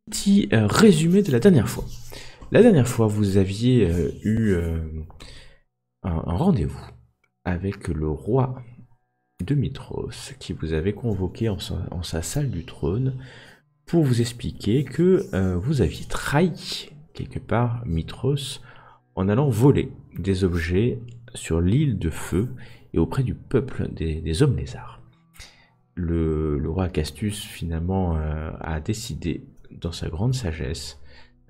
Petit résumé de la dernière fois. La dernière fois, vous aviez eu un rendez-vous avec le roi de Mitros qui vous avait convoqué en sa salle du trône pour vous expliquer que vous aviez trahi quelque part Mitros en allant voler des objets sur l'île de Feu et auprès du peuple des hommes lézards. Le roi Castus finalement a décidé, dans sa grande sagesse,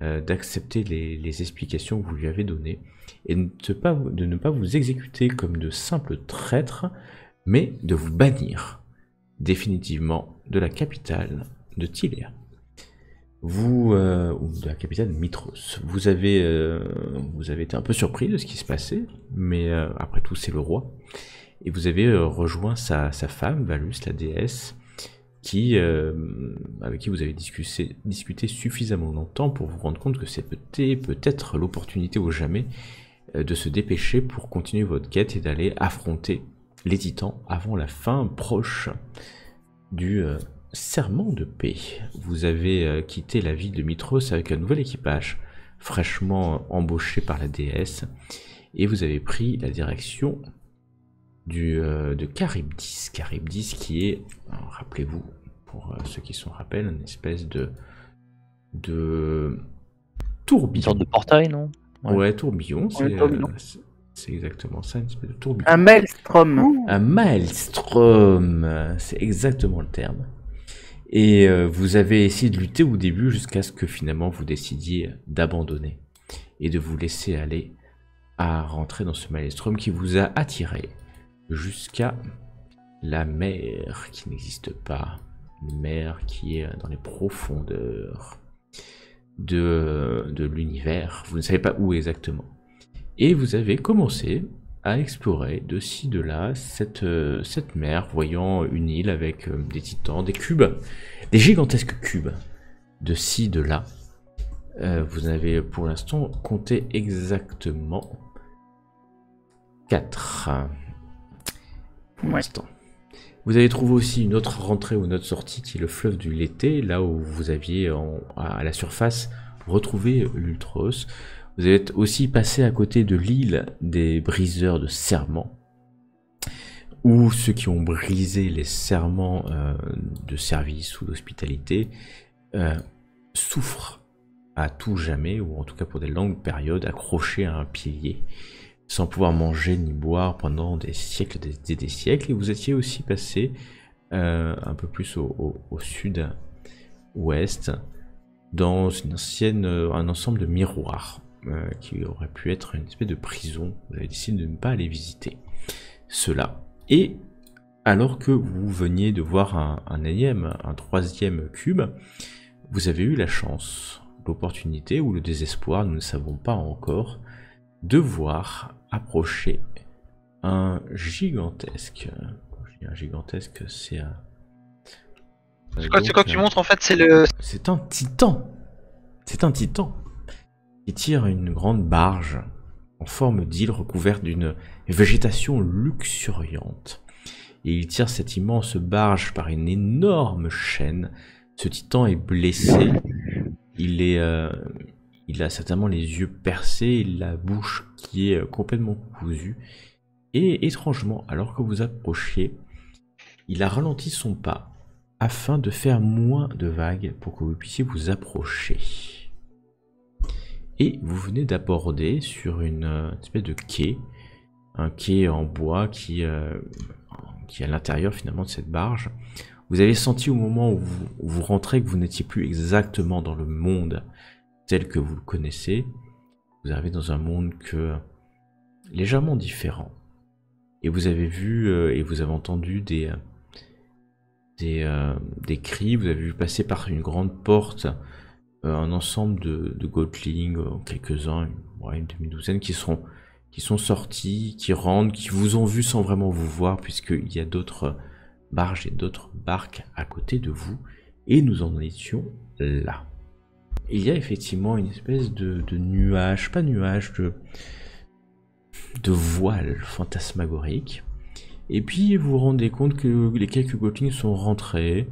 d'accepter les explications que vous lui avez données et de ne pas vous exécuter comme de simples traîtres, mais de vous bannir définitivement de la capitale de Tylea. Ou de la capitale de Mitros. Vous avez été un peu surpris de ce qui se passait, mais après tout c'est le roi. Et vous avez rejoint sa femme, Valus, la déesse, avec qui vous avez discuté suffisamment longtemps pour vous rendre compte que c'était peut-être l'opportunité ou jamais de se dépêcher pour continuer votre quête et d'aller affronter les titans avant la fin proche du serment de paix. Vous avez quitté la ville de Mitros avec un nouvel équipage fraîchement embauché par la déesse et vous avez pris la direction de Charybdis. Charybdis qui est, rappelez-vous, pour ceux qui s'en rappellent, une espèce de tourbillon. Une sorte de portail, non? Ouais, tourbillon, c'est exactement ça, une espèce de tourbillon. Un maelstrom. Un maelstrom, c'est exactement le terme. Et vous avez essayé de lutter au début jusqu'à ce que finalement vous décidiez d'abandonner et de vous laisser aller à rentrer dans ce maelstrom qui vous a attiré jusqu'à la mer qui n'existe pas, une mer qui est dans les profondeurs de l'univers, vous ne savez pas où exactement. Et vous avez commencé à explorer de ci, de là, cette mer, voyant une île avec des titans, des cubes, des gigantesques cubes, de ci, de là. Vous avez pour l'instant compté exactement 4. Pour l'instant. Vous avez trouvé aussi une autre rentrée ou une autre sortie qui est le fleuve du Lété, là où vous aviez à la surface retrouvé l'Ultros. Vous êtes aussi passé à côté de l'île des briseurs de serments, où ceux qui ont brisé les serments de service ou d'hospitalité souffrent à tout jamais, ou en tout cas pour des longues périodes, accrochés à un pilier, sans pouvoir manger ni boire pendant des siècles et des siècles. Et vous étiez aussi passé un peu plus au sud-ouest, dans un ensemble de miroirs, qui aurait pu être une espèce de prison. Vous avez décidé de ne pas aller visiter cela. Et alors que vous veniez de voir un troisième cube, vous avez eu la chance, l'opportunité ou le désespoir, nous ne savons pas encore, de voir approcher un gigantesque. Un gigantesque, c'est un. C'est quoi que tu montres en fait? C'est un titan. C'est un titan qui tire une grande barge en forme d'île recouverte d'une végétation luxuriante. Et il tire cette immense barge par une énorme chaîne. Ce titan est blessé. Il a certainement les yeux percés, la bouche qui est complètement cousue. Et étrangement, alors que vous approchiez, il a ralenti son pas afin de faire moins de vagues pour que vous puissiez vous approcher. Et vous venez d'aborder sur une espèce de quai, un quai en bois qui est à l'intérieur finalement de cette barge. Vous avez senti au moment où vous rentrez que vous n'étiez plus exactement dans le monde tel que vous le connaissez. Vous arrivez dans un monde légèrement différent. Et vous avez vu et vous avez entendu des cris. Vous avez vu passer par une grande porte un ensemble de Gotlings, quelques-uns, une demi-douzaine, qui sont sortis, qui rentrent, qui vous ont vu sans vraiment vous voir, puisqu'il y a d'autres barges et d'autres barques à côté de vous, et nous en étions là. Il y a effectivement une espèce de nuage, pas nuage, de voile fantasmagorique, et puis vous vous rendez compte que les quelques Gotlings sont rentrés,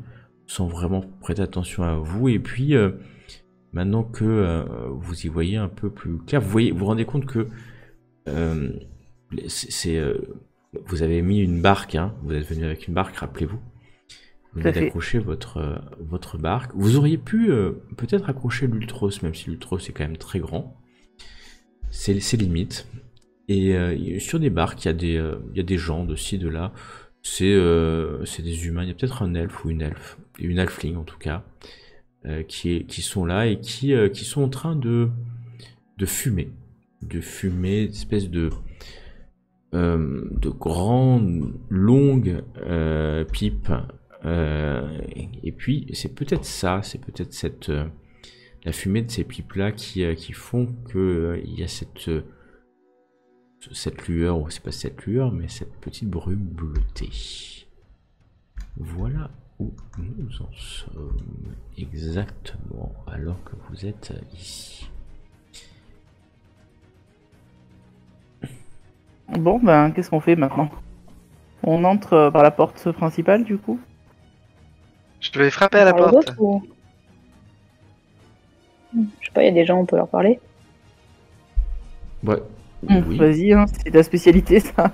sans vraiment prêter attention à vous, et puis maintenant que vous y voyez un peu plus clair, vous vous rendez compte que vous avez mis une barque, hein, vous êtes venu avec une barque, rappelez-vous. Vous venez d'accrocher votre barque. Vous auriez pu peut-être accrocher l'Ultros, même si l'Ultros est quand même très grand. C'est limite. Et sur des barques, il y a des gens de ci, de là. C'est des humains. Il y a peut-être un elfe ou une elfe, une halfling en tout cas, qui sont là et qui sont en train de fumer. De fumer, une espèce de grandes, longues pipes. Et puis c'est peut-être ça, c'est peut-être la fumée de ces pipes-là qui font que il y a cette lueur, ou c'est pas cette lueur, mais cette petite brume bleutée. Voilà où nous en sommes exactement alors que vous êtes ici. Bon, ben, qu'est-ce qu'on fait maintenant? On entre par la porte principale, du coup? Je vais frapper à la porte. Autres, ou... Je sais pas, il y a des gens, on peut leur parler. Ouais. Oui. Vas-y, hein, c'est ta spécialité, ça.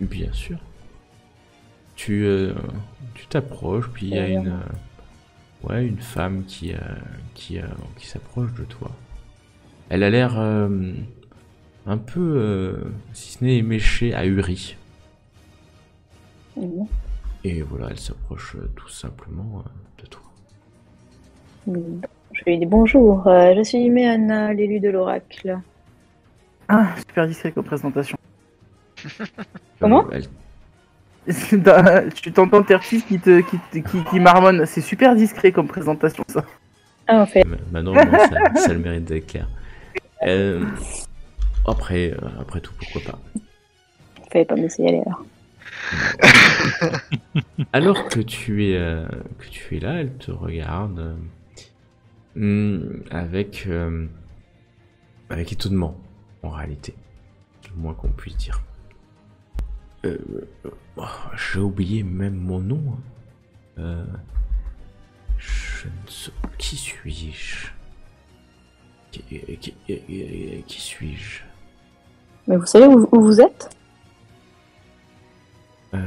Bien sûr. Tu t'approches, puis il y a une femme qui s'approche de toi. Elle a l'air un peu, si ce n'est éméchée, ahurie. Mmh. Et voilà, elle s'approche tout simplement de toi. Je lui dis bonjour, je suis Méana, l'élu de l'oracle. Ah, super discret comme présentation. Comment Tu t'entends Tertis qui marmonne. C'est super discret comme présentation, ça. Ah, en fait. Maintenant, ça le mérite d'être clair. Après tout, pourquoi pas. Fallait pas me laisser y aller alors. Alors que tu es là, elle te regarde avec étonnement, en réalité, le moins qu'on puisse dire. J'ai oublié même mon nom. Je ne sais pas. Qui suis-je? Qui suis-je? Mais vous savez où vous êtes? Elle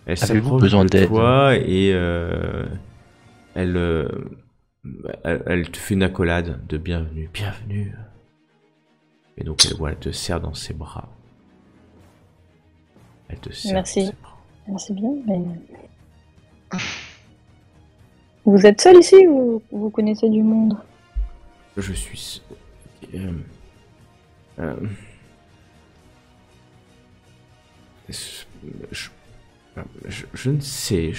Avez-vous s'approche besoin de d'aide? toi et elle te fait une accolade de bienvenue, bienvenue. Et donc elle te serre dans ses bras. Elle te serre Merci. dans ses bras. Merci bien, mais... Vous êtes seul ici ou vous connaissez du monde? Je suis... Je ne sais.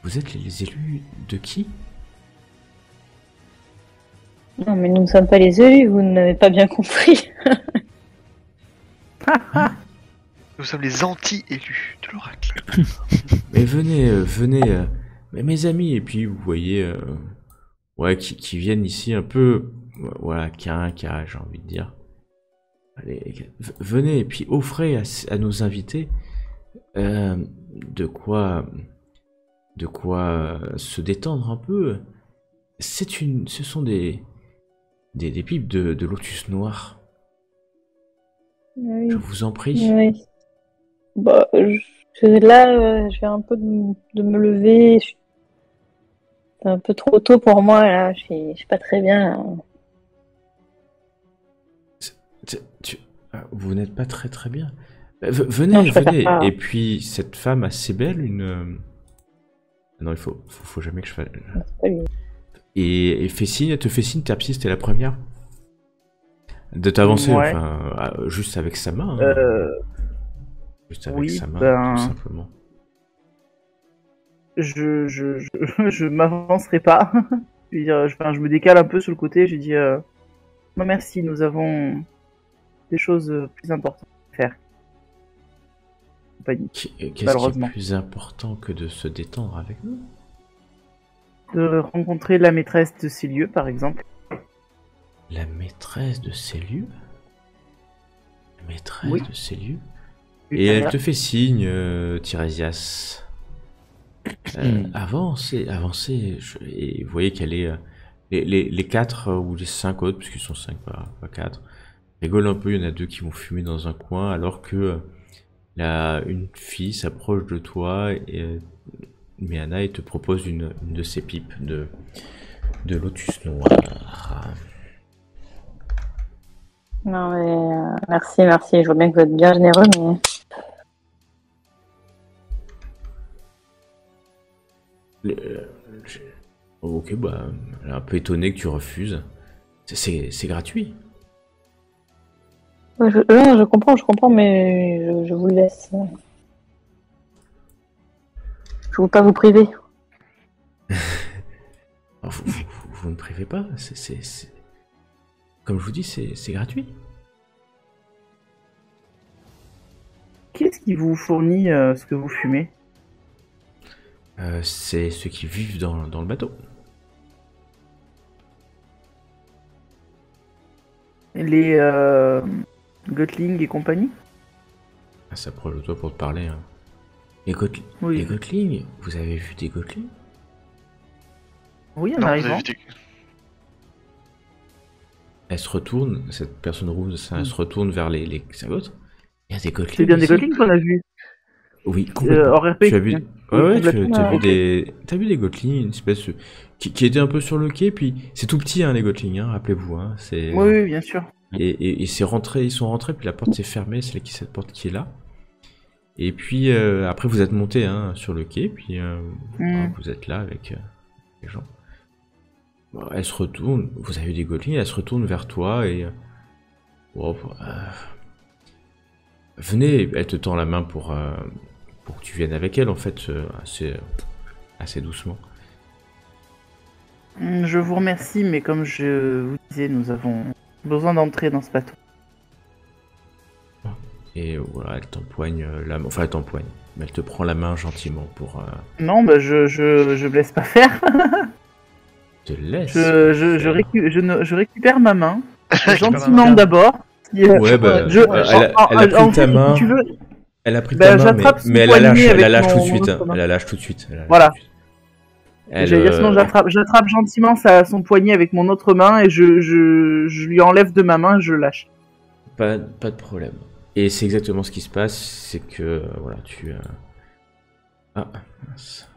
Vous êtes les élus de qui? Non, mais nous ne sommes pas les élus, vous n'avez pas bien compris. Nous sommes les anti-élus de l'oracle. Mais venez, mes amis, et puis vous voyez, qui viennent ici un peu, voilà, carré, j'ai envie de dire. Allez, venez, et puis offrez à nos invités de quoi se détendre un peu. Ce sont des pipes de lotus noir. Oui. Je vous en prie. Oui. Bah, là, je viens un peu de me lever. C'est un peu trop tôt pour moi, là. Je suis pas très bien. Vous n'êtes pas très bien. Venez, Non, je préfère venez. pas. Et puis, cette femme assez belle, Non, il faut jamais que je fasse... C'est pas lui. Et elle te fait signe, Terpsy, c'était la première. De t'avancer, Ouais. enfin, juste avec sa main. Hein. Juste avec sa main, tout simplement. Je m'avancerai pas. Je veux dire, je me décale un peu sur le côté. Je dis non merci, nous avons des choses plus importantes à faire. Compagnie. Qu'est-ce qui Malheureusement. est plus important que de se détendre avec nous? De rencontrer la maîtresse de ces lieux, par exemple. La maîtresse de ces lieux? La maîtresse Oui. de ces lieux? Et elle te fait signe, Tirésias. Avancez, avancez. Et vous voyez qu'elle est... les 4 ou les 5 autres, puisqu'ils sont 5, pas 4, rigolent un peu. Il y en a 2 qui vont fumer dans un coin, alors que une fille s'approche de toi, Miana, et te propose une de ses pipes de lotus noir. Non, mais merci. Je vois bien que vous êtes bien généreux, mais. Ok, bah, elle est un peu étonnée que tu refuses. C'est gratuit. Ouais, je comprends, mais je vous le laisse. Je ne veux pas vous priver. Alors, vous ne privez pas, comme je vous dis, c'est gratuit. Qu'est-ce qui vous fournit ce que vous fumez? C'est ceux qui vivent dans le bateau. Les Gotling et compagnie? Elle s'approche de toi pour te parler. Hein. Oui. Les Gotling, vous avez vu des Gotling? Oui, en Non, vous arrivant. avez évité. Elle se retourne, cette personne rouge, elle se retourne vers les Sagots. Il y a des Gotling. C'est bien des ici. Gotling qu'on a vu. Oui, complètement. Hors RP. Tu as vu... Oui, Ouais, complètement. t'as vu Ok. t'as vu des Gotling, une espèce qui était un peu sur le quai, puis c'est tout petit, hein, les Gotling, hein, rappelez-vous, hein, c'est... Oui, bien sûr. Et ils sont rentrés, puis la porte s'est fermée, c'est cette porte qui est là. Et puis après vous êtes monté, hein, sur le quai, puis vous êtes là avec les gens. Bon, elle se retourne, vous avez des Gotling, elle se retourne vers toi et... venez, elle te tend la main pour que tu viennes avec elle, en fait, assez doucement. Je vous remercie, mais comme je vous disais, nous avons besoin d'entrer dans ce bateau. Et voilà, elle t'empoigne la main, enfin elle t'empoigne, mais elle te prend la main gentiment pour Non, bah je me laisse pas faire. te laisse. Je récupère ma main, Récupère gentiment ma main. d'abord. Ouais, bah, Je- elle a pris en ta fait, main, si tu veux, elle a pris bah, ta main, j'attrape son mais elle la poignet lâche, avec tout de mon suite, autre main. elle la lâche tout de suite. Voilà. Elle, j'allais dire, sinon j'attrape gentiment son poignet avec mon autre main et je lui enlève de ma main et je lâche. pas de problème. Et c'est exactement ce qui se passe, c'est que voilà, tu ah mince.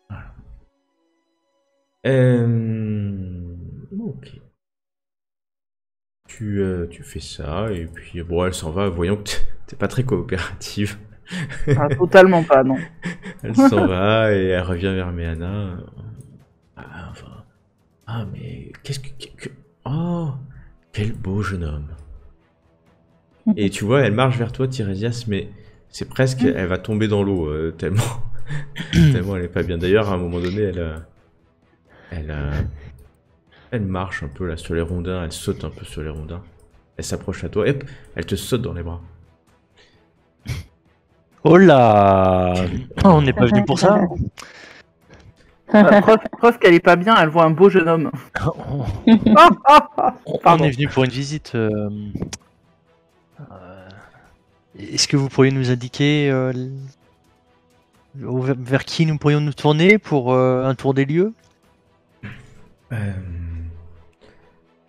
Voilà. Ok. Tu fais ça, et puis bon, elle s'en va, voyons que t'es pas très coopérative. Ah, totalement pas, non. Elle s'en va, et elle revient vers Méana. Mais qu'est-ce que... Oh, quel beau jeune homme. Et tu vois, elle marche vers toi, Tirésias, mais c'est presque... Elle va tomber dans l'eau, tellement... tellement elle est pas bien. D'ailleurs, à un moment donné, elle marche un peu là sur les rondins, elle saute un peu sur les rondins. Elle s'approche à toi, hop, elle te saute dans les bras. Oh là On n'est pas venu pour ça. Preuve qu'elle est pas bien, elle voit un beau jeune homme. On Pardon. est venu pour une visite. Est-ce que vous pourriez nous indiquer vers qui nous pourrions nous tourner pour un tour des lieux?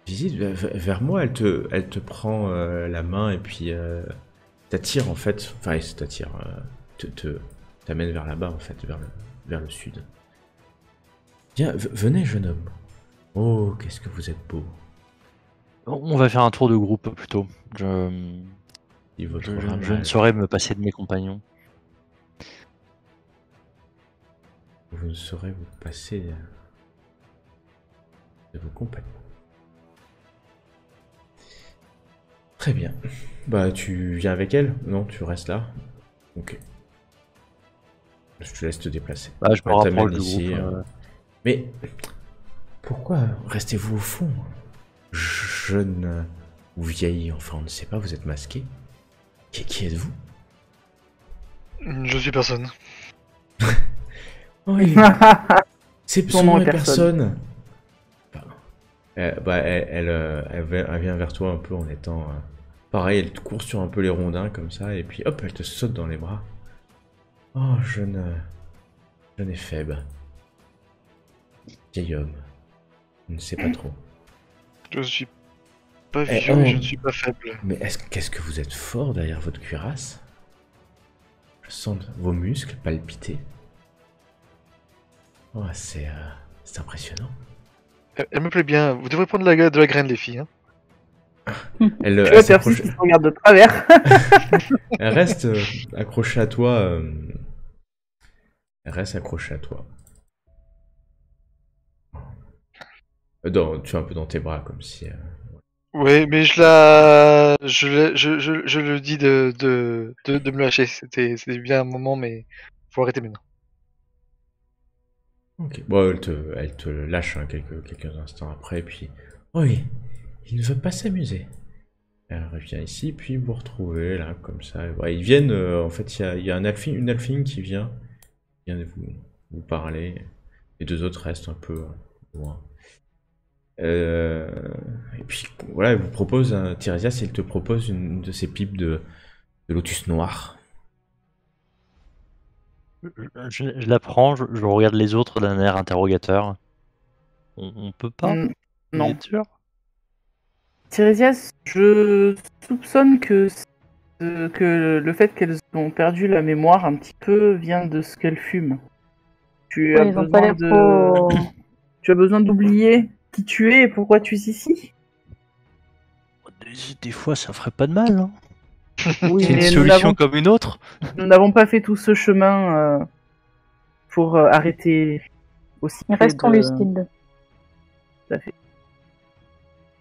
Visite vers moi, elle te prend la main et puis t'attire en fait, enfin t'attire, t'amène vers là-bas en fait, vers le sud. Viens, venez jeune homme. Oh, qu'est-ce que vous êtes beau. On va faire un tour de groupe plutôt. Je ne saurais me passer de mes compagnons. Vous ne saurez vous passer de vos compagnons. Très bien. Bah, tu viens avec elle? Non, tu restes là? Ok. Je te laisse te déplacer. Bah, je me Elle rapproche t'amène du ici, groupe. Mais pourquoi restez-vous au fond? Jeune ou vieille, enfin on ne sait pas, vous êtes masqué. Qui êtes-vous? Je suis personne. Oh, c'est Son son nom nom est est personne. Pardon. Elle vient vers toi un peu en étant... pareil, elle te court sur un peu les rondins comme ça, et puis hop, elle te saute dans les bras. Oh, jeune et faible. Vieil homme. Je ne sais pas trop. Je suis pas vieux, mais je ne suis pas faible. Mais qu'est-ce que vous êtes fort derrière votre cuirasse? Je sens vos muscles palpiter. Oh, c'est impressionnant. Elle me plaît bien. Vous devrez prendre de la graine, les filles. Hein. Elle Tu vois, Percy qui se regarde de travers. Elle reste accrochée à toi. Elle reste accrochée à toi. Tu es un peu dans tes bras, comme si... Oui, mais je le dis de me lâcher. C'était bien un moment, mais faut arrêter maintenant. Ok. Bon, elle te lâche hein, quelques instants après, puis... Oui, il ne veut pas s'amuser. Elle revient ici, puis vous retrouvez, là, comme ça. Ouais, ils viennent, en fait, il y a une alphine qui vient de vous parler. Les deux autres restent un peu loin. Et puis, voilà, elle vous propose, Tiresias, il te propose une de ces pipes de lotus noir. Je la prends, je regarde les autres d'un air interrogateur. On peut pas Non. Bien sûr. Tiresias, je soupçonne que le fait qu'elles ont perdu la mémoire un petit peu vient de ce qu'elles fument. Tu as besoin d'oublier qui tu es et pourquoi tu es ici. Des fois, ça ferait pas de mal. Hein. Oui, C'est une mais solution comme une autre. Nous n'avons pas fait tout ce chemin pour arrêter aussi. Restons lucides. Tout à fait.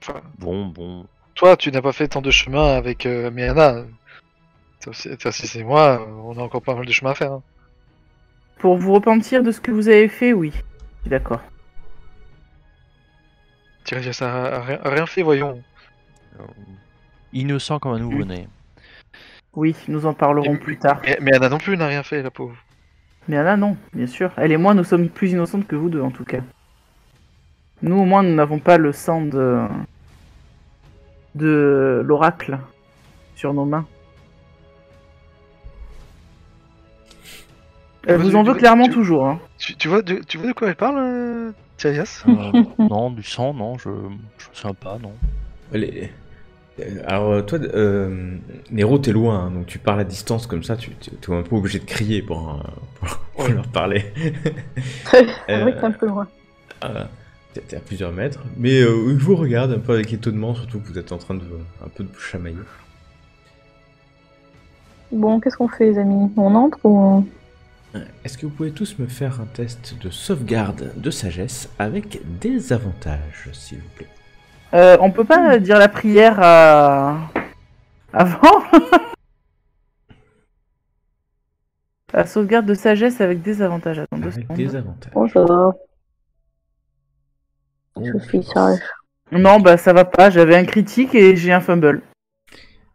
Enfin, Bon. toi, tu n'as pas fait tant de chemin avec Miana. Toi, c'est moi, on a encore pas mal de chemin à faire. Hein. Pour vous repentir de ce que vous avez fait, oui. Je suis d'accord. Tiresias a rien fait, voyons. Innocent comme un nouveau-né. Oui, nous en parlerons plus tard. Mais Anna non plus n'a rien fait, la pauvre. Mais Anna, non, bien sûr. Elle et moi, nous sommes plus innocentes que vous deux, en tout cas. Nous, au moins, nous n'avons pas le sang de l'oracle sur nos mains. Elle vous en veut clairement toujours. Hein. Tu vois de quoi elle parle, Tiresias? Non, du sang, non, je sais pas, non. Alors toi, Nero, t'es loin, hein, donc tu parles à distance comme ça, tu es un peu obligé de crier pour leur parler. C'est vrai que t'es un peu loin. T'es à plusieurs mètres, mais ils vous regardent un peu avec étonnement, surtout que vous êtes en train de un peu de vous chamailler. Bon, qu'est-ce qu'on fait, les amis? On entre ou... Est-ce que vous pouvez tous me faire un test de sauvegarde de sagesse avec des avantages, s'il vous plaît? On peut pas dire la prière avant. La sauvegarde de sagesse avec des avantages. Attends, avec des avantages. Oh, ça va. Je suis sage. Non, bah ça va pas. J'avais un critique et j'ai un fumble.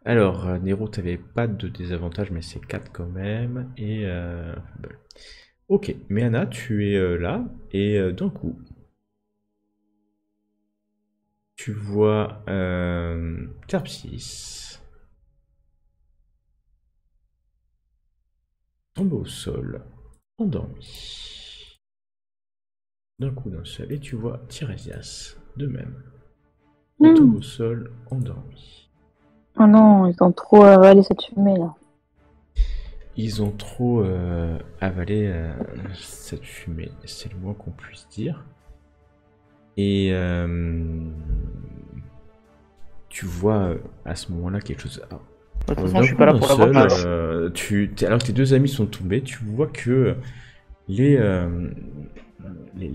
Alors, Nero, t'avais pas de désavantage, mais c'est 4 quand même. Et fumble. Ok, mais Anna, tu es là, et d'un coup, tu vois Terpsis tomber au sol, endormi. D'un coup d'un seul, et tu vois Tiresias, de même. Il tombe au sol, endormi. Oh non, ils ont trop avalé cette fumée là. Ils ont trop avalé cette fumée, c'est le moins qu'on puisse dire. Et tu vois à ce moment-là quelque chose. De toute façon, je suis pas là pour la voir. Alors que tes deux amis sont tombés, tu vois que les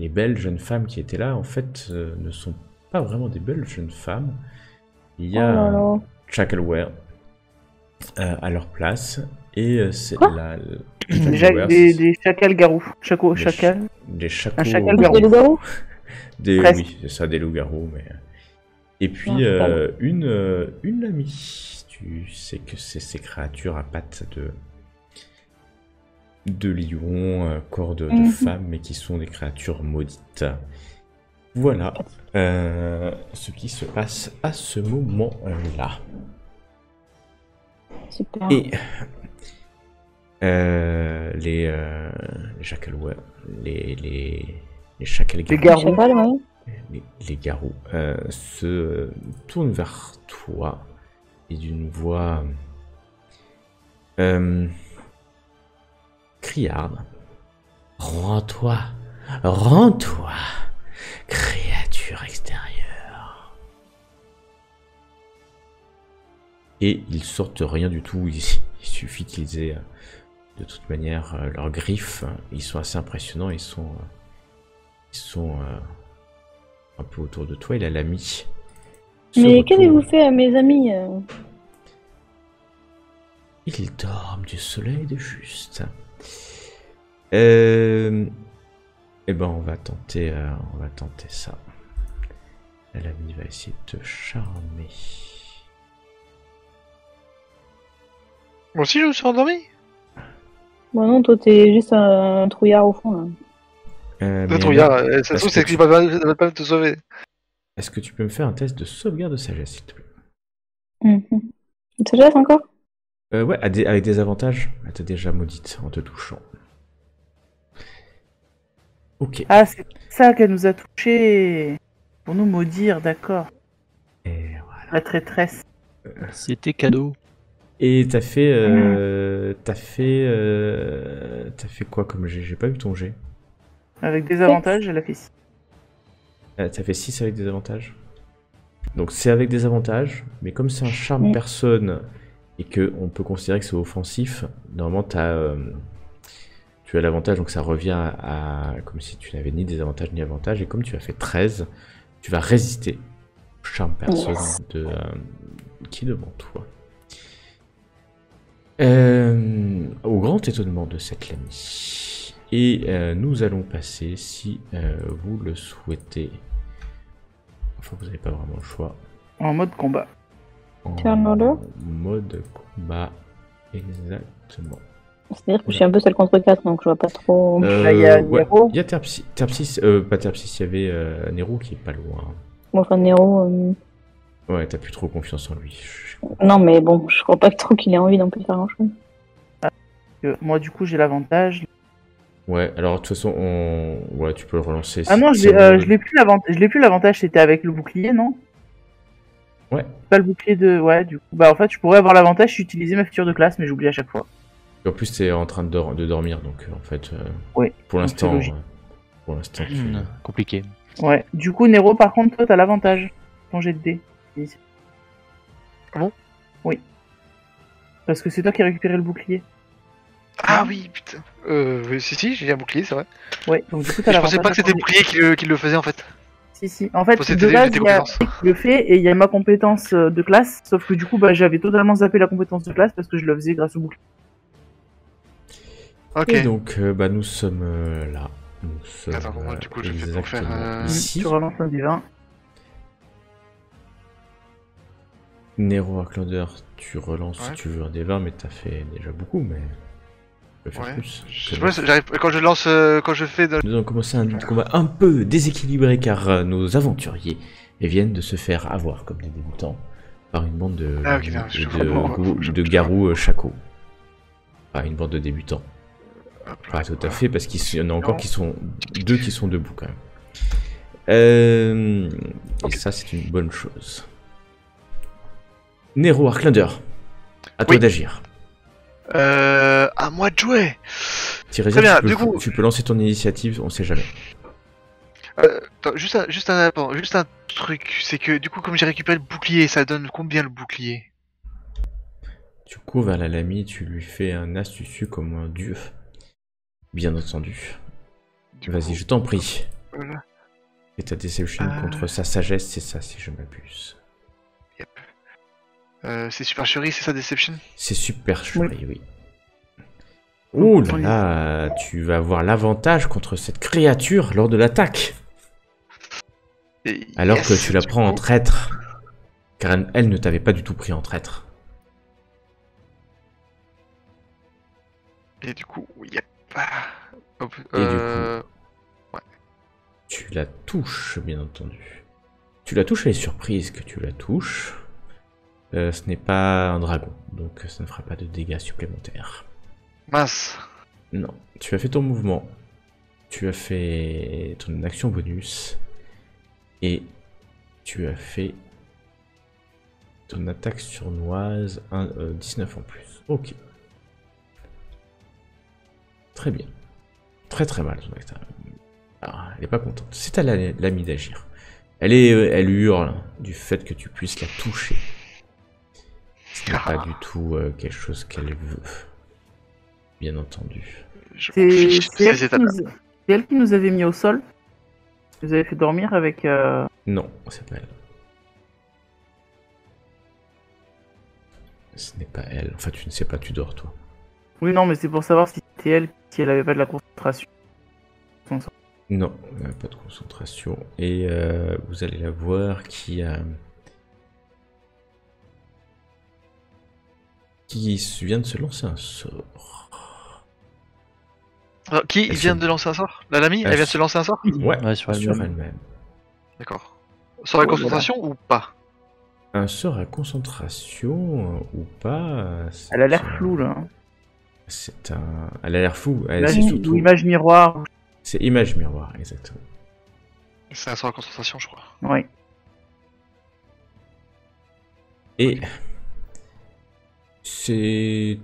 belles jeunes femmes qui étaient là, en fait, ne sont pas vraiment des belles jeunes femmes. Il y a Shackleware à leur place. Et c'est des chacals-garous. Chacal. Des chacos. Un chacal-garou. Des loups-garous. Oui, c'est ça, des loups-garous. Mais... Et puis, une amie. Tu sais que c'est ces créatures à pattes de lion, corps de femme, mais qui sont des créatures maudites. Voilà ce qui se passe à ce moment-là. Super. Et les Jackaloueurs, les Chacalgarous, Les garous. Chacal, ouais. les garous se tournent vers toi et d'une voix criarde. Rends-toi, rends-toi, créature extérieure. Et ils sortent rien du tout, il suffit qu'ils aient de toute manière leurs griffes, ils sont assez impressionnants, ils sont un peu autour de toi, et la Lamie se Mais retourne. qu'avez-vous fait à mes amis Ils dorment du soleil de juste. Eh ben on va tenter ça. La Lamie va essayer de te charmer. Moi aussi, je me suis endormi. Bon, non, toi, t'es juste un trouillard au fond, là. Le Mais trouillard, Anna, ça se est-ce trouve, que c'est tu- qu'il va pas te sauver. est-ce que tu peux me faire un test de sauvegarde de sagesse, s'il te plaît? Tu te jettes encore? Ouais, avec des avantages. Elle t'a déjà maudite en te touchant. Ok. Ah, c'est ça qu'elle nous a touchés. Pour nous maudire, d'accord. Et voilà. La traîtresse. C'était cadeau. Et t'as fait quoi comme jet? J'ai pas vu ton jet. Avec des avantages, elle a fait 6. T'as fait 6 avec des avantages. Donc c'est avec des avantages, mais comme c'est un charme personne et que on peut considérer que c'est offensif, normalement tu as l'avantage, donc ça revient à comme si tu n'avais ni des avantages ni avantages, et comme tu as fait 13, tu vas résister au charme personne qui est devant toi. Au grand étonnement de cette Lamie. Et nous allons passer, si vous le souhaitez, enfin vous n'avez pas vraiment le choix, En mode combat. en Turn order mode combat, exactement. C'est-à-dire que je suis un peu seule contre 4, donc je vois pas trop. Là, il y a ouais, Nero. il y a Terpsis, pas Terpsis, il y avait Nero qui est pas loin. Bon, enfin, Nero. Ouais, t'as plus trop confiance en lui. Non, mais bon, je crois pas trop qu'il ait envie non plus de faire grand-chose. Moi, du coup, j'ai l'avantage. Ouais, alors de toute façon, ouais, tu peux le relancer. Ah non, C'est je l'ai plus l'avantage. Je l'ai plus l'avantage, c'était avec le bouclier, non? Ouais. Pas le bouclier de. Ouais, du coup. Bah, en fait, je pourrais avoir l'avantage d'utiliser ma feature de classe, mais j'oublie à chaque fois. Et en plus, t'es en train de dormir, donc en fait, Ouais, pour donc l'instant, c'est logique. Compliqué. Ouais. Du coup, Nero, par contre, toi, t'as l'avantage. Ton jet de dés. Ah bon? Oui. Parce que c'est toi qui as récupéré le bouclier. Ah oui, putain. Oui, si, j'ai un bouclier, c'est vrai. Ouais, donc du coup, t'as Je l'avantage. pensais pas que c'était le bouclier qui le faisait en fait. Si. En fait, C'était de base, tes il y a compétences. qui le fait et il y a ma compétence de classe. Sauf que du coup, bah, j'avais totalement zappé la compétence de classe parce que je le faisais grâce au bouclier. Ok. Et donc, bah, nous sommes là. Nous sommes Attends, moi, du coup, je fais pour faire, exactement ici. Tu relances un des 20. Nero Arklander, tu relances si Ouais. tu veux un des 20, mais t'as fait déjà beaucoup, mais tu peux faire Ouais. plus. Je sais pas, j'arrive quand je lance, quand je fais de... Nous allons commencer un combat un peu déséquilibré car nos aventuriers viennent de se faire avoir comme des débutants par une bande de, Ah, ok, non, je comprends. de garous Chaco. Pas une bande de débutants. Pas tout à fait, parce qu'il y en a encore qui sont deux qui sont debout quand même. Et ça, c'est une bonne chose. Nero Arklander, à toi Oui. d'agir. À moi de jouer. Thierry, Très bien, tu peux, du coup- tu peux lancer ton initiative, on sait jamais. Attends, juste un truc, c'est que du coup, comme j'ai récupéré le bouclier, ça donne combien le bouclier? Tu cours vers la Lamie, tu lui fais un astucieux comme un dieu. Bien entendu. Du Vas-y, coup, je t'en prie. voilà. Et ta Deception contre sa sagesse, c'est ça, si je m'abuse. C'est Supercherie, c'est ça, Deception? C'est super chéri, oui. Oh là là, tu vas avoir l'avantage contre cette créature lors de l'attaque. Et Alors yes, que tu la du prends en coup- traître. Car elle ne t'avait pas du tout pris en traître. Et du coup, yep. Hop, Et du coup, Tu la touches, bien entendu. Tu la touches, elle est surprise que tu la touches. Ce n'est pas un dragon, donc ça ne fera pas de dégâts supplémentaires. Mince. Non, tu as fait ton mouvement. Tu as fait ton action bonus. Et tu as fait ton attaque sournoise 19 en plus. Ok. Très bien. Très très mal ton attaque. Ah, elle est pas contente. C'est à l'ami d'agir. Elle hurle du fait que tu puisses la toucher. Ce n'est pas du tout quelque chose qu'elle veut. Bien entendu. C'est elle qui nous avait mis au sol. Vous avez fait dormir avec... Non, c'est pas elle. Ce n'est pas elle. Enfin, tu ne sais pas, tu dors, toi. Oui, non, mais c'est pour savoir si c'était elle, si elle avait pas de la concentration. Non, pas de concentration. Et vous allez la voir qui vient de se lancer un sort. Alors, qui vient de lancer un sort? La Lamy, elle vient de se lancer un sort? Ouais, sur elle-même. D'accord. Sort à concentration ou pas? Un sort à concentration ou pas? Elle a l'air floue, là. Elle a l'air floue. C'est surtout... image miroir. C'est image miroir, exactement. C'est un sort à concentration, je crois. Oui. Et c'est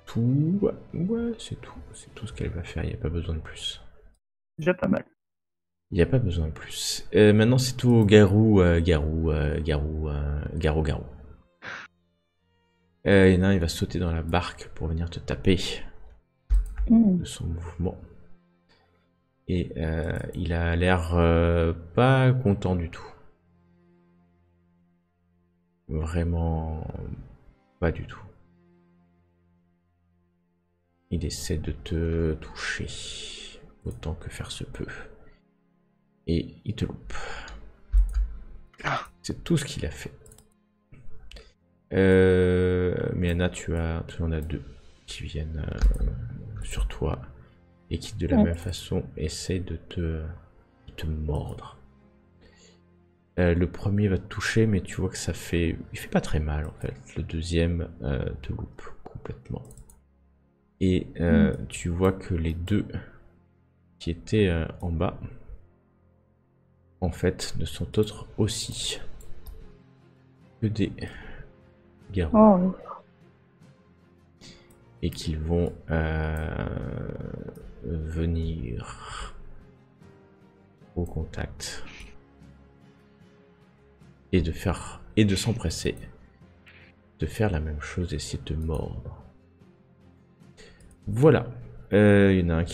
tout. Ouais, c'est tout. C'est tout ce qu'elle va faire. Il n'y a pas besoin de plus. Déjà pas mal. Il n'y a pas besoin de plus. Maintenant, c'est au Garou. Garou. Il y en a un, il va sauter dans la barque pour venir te taper de son mouvement. Et il a l'air pas content du tout. Vraiment pas du tout. Il essaie de te toucher autant que faire se peut. Et il te loupe. C'est tout ce qu'il a fait. Miana, tu en as deux qui viennent sur toi et qui de la même façon essayent de te mordre. Le premier va te toucher, mais tu vois que il fait pas très mal en fait. Le deuxième te loupe complètement. Et tu vois que les deux qui étaient en bas, en fait, ne sont autres aussi que des garous. Et qu'ils vont venir au contact et de s'empresser de faire la même chose, essayer de te mordre. Voilà. Il y en a un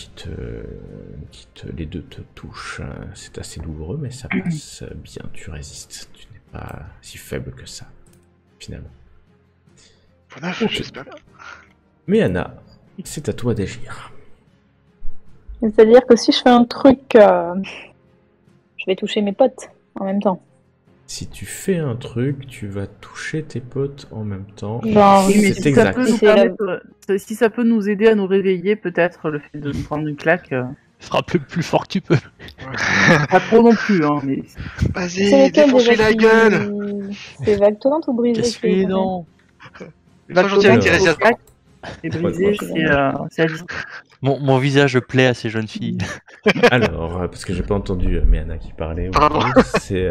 les deux te touchent. C'est assez douloureux, mais ça passe bien. Tu résistes. Tu n'es pas si faible que ça, finalement. Voilà, j'espère. Mais Anna, c'est à toi d'agir. C'est-à-dire que si je fais un truc, je vais toucher mes potes en même temps. Si tu fais un truc, tu vas toucher tes potes en même temps. Genre, oui, mais c'est exact. Si ça peut nous aider à nous réveiller, peut-être le fait de nous prendre une claque. Frappe le plus fort que tu peux. Pas trop non plus, hein. Mais... Vas-y, défonce-lui la gueule. C'est vactolente ou brisé? Qu'est-ce que non? J'en dirais qu'il reste à... Et brisé, c'est à distance. Mon visage plaît à ces jeunes filles. Alors, parce que j'ai pas entendu Miana qui parlait. Pardon. C'est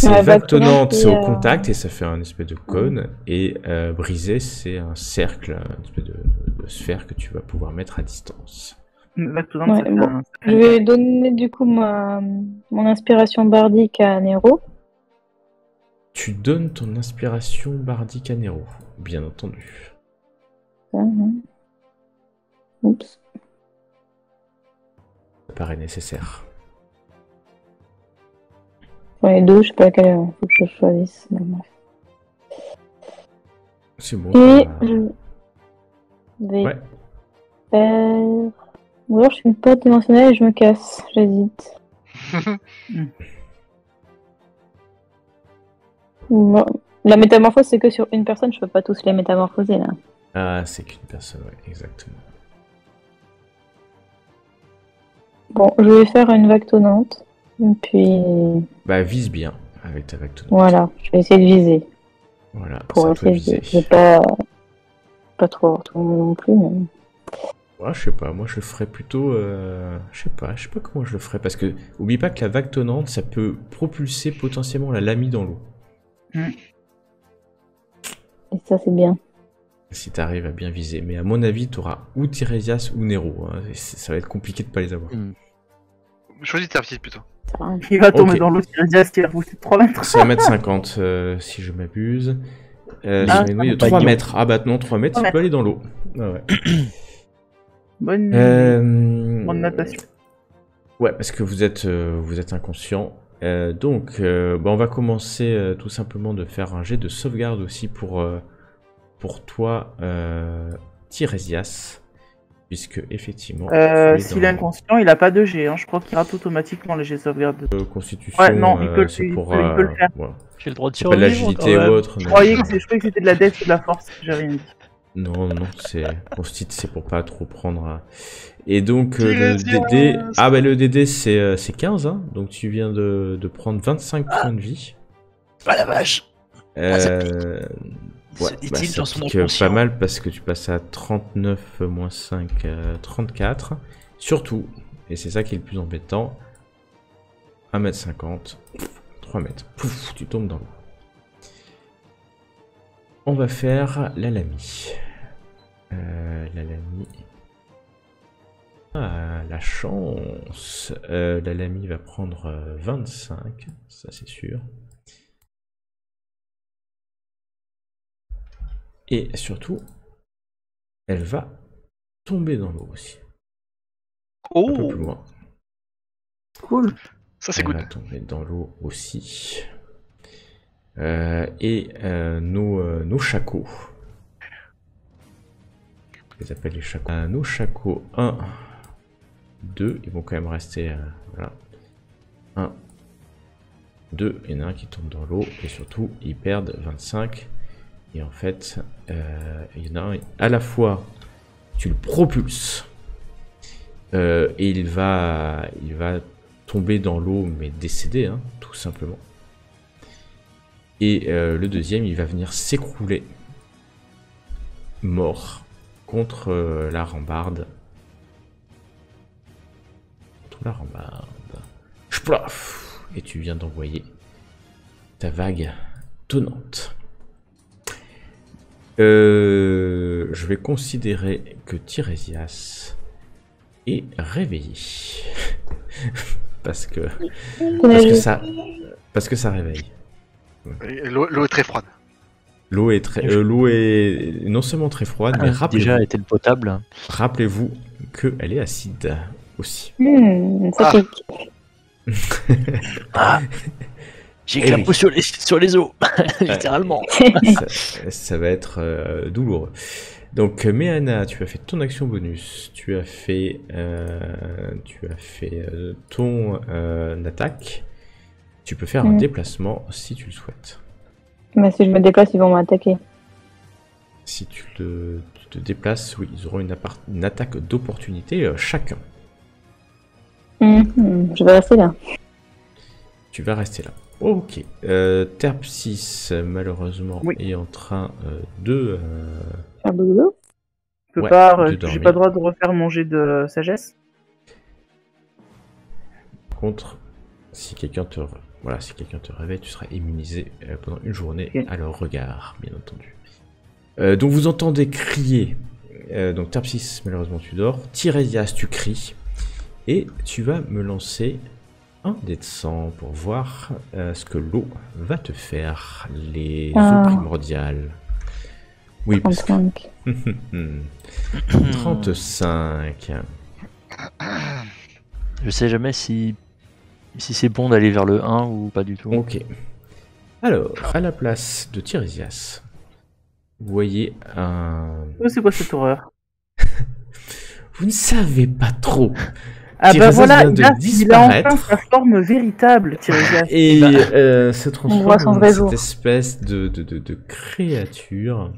Ouais, vactonnante, c'est au et, contact et ça fait un espèce de cône. Et brisé, c'est un cercle, une espèce de sphère que tu vas pouvoir mettre à distance. Vactonnante, Ouais, bon. Je vais donner du coup mon inspiration bardique à Nero. Tu donnes ton inspiration bardique à Nero, bien entendu. Oups. Ça paraît nécessaire. Pour les deux, je sais pas laquelle faut que je choisisse. Mais bref. C'est bon. Et je vais Ouais. faire... Ou alors je fais une pâte dimensionnelle et je me casse. J'hésite. Bon. La métamorphose, c'est que sur une personne, je peux pas tous les métamorphoser là. Ah, c'est qu'une personne, ouais, exactement. Bon, je vais faire une vague tonnante. Et puis, Bah, vise bien avec ta vague tonnante. voilà, je vais essayer de viser. Voilà, Pour ça peut essayer viser. de pas trop avoir tout le monde non plus. Mais... Ouais, je sais pas, moi je ferais plutôt. Je sais pas comment je le ferais. Parce que, oublie pas que la vague tonnante, ça peut propulser potentiellement la Lamie dans l'eau. Et ça, c'est bien. Si t'arrives à bien viser. Mais à mon avis, t'auras ou Tiresias ou Nero. Hein. Ça va être compliqué de pas les avoir. Choisis ta petite plutôt. Ça va. Il va tomber Ok. dans l'eau, Tiresias qui va pousser de 3 mètres. C'est 1m50 si je m'abuse. Sur une noyée de 3 mètres. Ah bah non, 3 mètres, 3 tu peux aller dans l'eau. Ah ouais. Bonne natation. Ouais, parce que vous êtes inconscient. Donc, on va commencer tout simplement de faire un jet de sauvegarde aussi pour toi, Tiresias. Puisque, effectivement, S'il est inconscient, il a pas de G. Hein. Je crois qu'il rate automatiquement les G de sauvegarde. Constitution, Ouais, non, il peut, c'est il pour peut le faire. voilà. J'ai le droit de C'est pas de survivre. l'agilité ou autre. Je croyais que c'était de la death et de la force, j'ai rien dit. Non, c'est c'est pour pas trop prendre. Et donc le Tiresias. DD, ah bah le DD c'est 15, hein, donc tu viens de prendre 25 points de vie. Ah la vache. Ouais, Se dit-il ça dans son pique inconscient. pas mal parce que tu passes à 39 moins 5, 34. Surtout, et c'est ça qui est le plus embêtant, 1m50, 3 mètres, pouf, tu tombes dans l'eau. On va faire la Lamie. La Lamie. Ah, la chance. La Lamie va prendre 25, ça c'est sûr. Et surtout, elle va tomber dans l'eau aussi. Un peu Oh, plus loin. Cool. ça c'est Elle good. va tomber dans l'eau aussi. Nos chacos. Je les appelle les chacos. Nos chacos 1, 2, ils vont quand même rester. Voilà. 1, 2, il y en a un qui tombe dans l'eau. Et surtout, ils perdent 25. Et en fait, il y en a un, à la fois, tu le propulses. Et il va tomber dans l'eau, mais décédé, hein, tout simplement. Et le deuxième, il va venir s'écrouler, mort, contre la rambarde. Contre la rambarde. Splaf. Et tu viens d'envoyer ta vague tonnante. Je vais considérer que Tiresias est réveillé. parce que ça réveille. Et L'eau est très froide. L'eau est non seulement très froide, mais Déjà était le potable. rappelez-vous qu'elle est acide aussi. Ça Ah. pique. J'ai Eh clapé oui. sur les os, littéralement. ça va être douloureux. Donc Méana, tu as fait ton action bonus, tu as fait ton attaque. Tu peux faire un déplacement si tu le souhaites. Mais si je me déplace, ils vont m'attaquer. Si tu te déplaces, oui, ils auront une attaque d'opportunité chacun. Je vais rester là. Tu vas rester là. Ok. Terpsis, malheureusement, Oui. est en train de... Faire boulot. Je peux Ouais, pas, de j'ai dormir. pas le droit de refaire mon jet de sagesse. contre, si quelqu'un te réveille, tu seras immunisé pendant une journée Ok. à leur regard, bien entendu. Donc vous entendez crier. Donc Terpsis, malheureusement tu dors. Tiresias, tu cries. Et tu vas me lancer un dé de 100 pour voir ce que l'eau va te faire. Les eaux primordiales. Oui, parce que... 35. 35. Je sais jamais si c'est bon d'aller vers le 1 ou pas du tout. Ok. Alors, à la place de Tiresias, vous voyez un... C'est quoi cette horreur? Vous ne savez pas trop. Ah bah Tiresias voilà, vient de il a disparaître. enfin sa forme véritable, Tiresias. Et se On voit son transforme vrai en cette jour. espèce de créature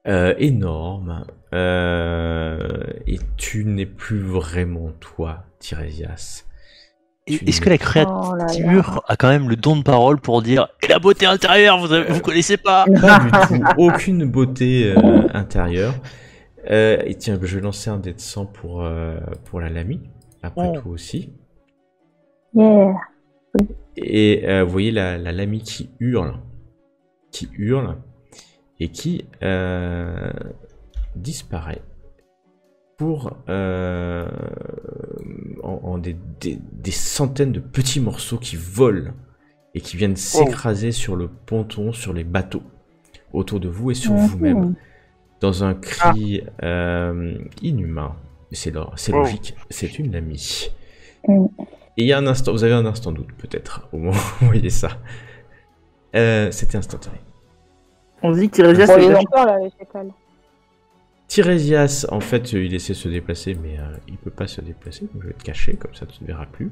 énorme. Et tu n'es plus vraiment toi, Tirésias. Est-ce que la créature a quand même le don de parole pour dire « Et la beauté intérieure, vous connaissez pas ?» Pas du tout. Aucune beauté intérieure. Et tiens, je vais lancer un dé de 100 pour la Lamy. Après tout aussi. Yeah. Et vous voyez la Lamy qui hurle. Et qui disparaît pour en des centaines de petits morceaux qui volent et qui viennent s'écraser sur le ponton, sur les bateaux autour de vous et sur vous-même dans un cri inhumain. C'est logique, c'est une Lamy. Et il y a un instant, vous avez un instant doute peut-être au moment où vous voyez ça. C'était instantané. On se dit que Tirésias, Bon, les encore là, les chacals. Tirésias, en fait, il essaie de se déplacer, mais il peut pas se déplacer, donc je vais te cacher, comme ça tu ne verras plus.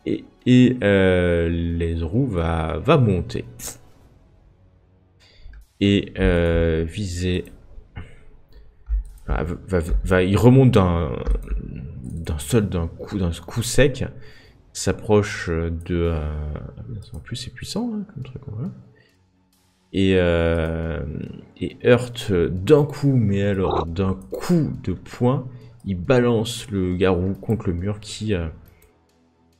Et Lesrou va monter. Et viser... il remonte d'un coup sec, s'approche de... en plus c'est puissant, hein, comme truc, voilà. Et heurte d'un coup, mais alors d'un coup de poing, il balance le garou contre le mur qui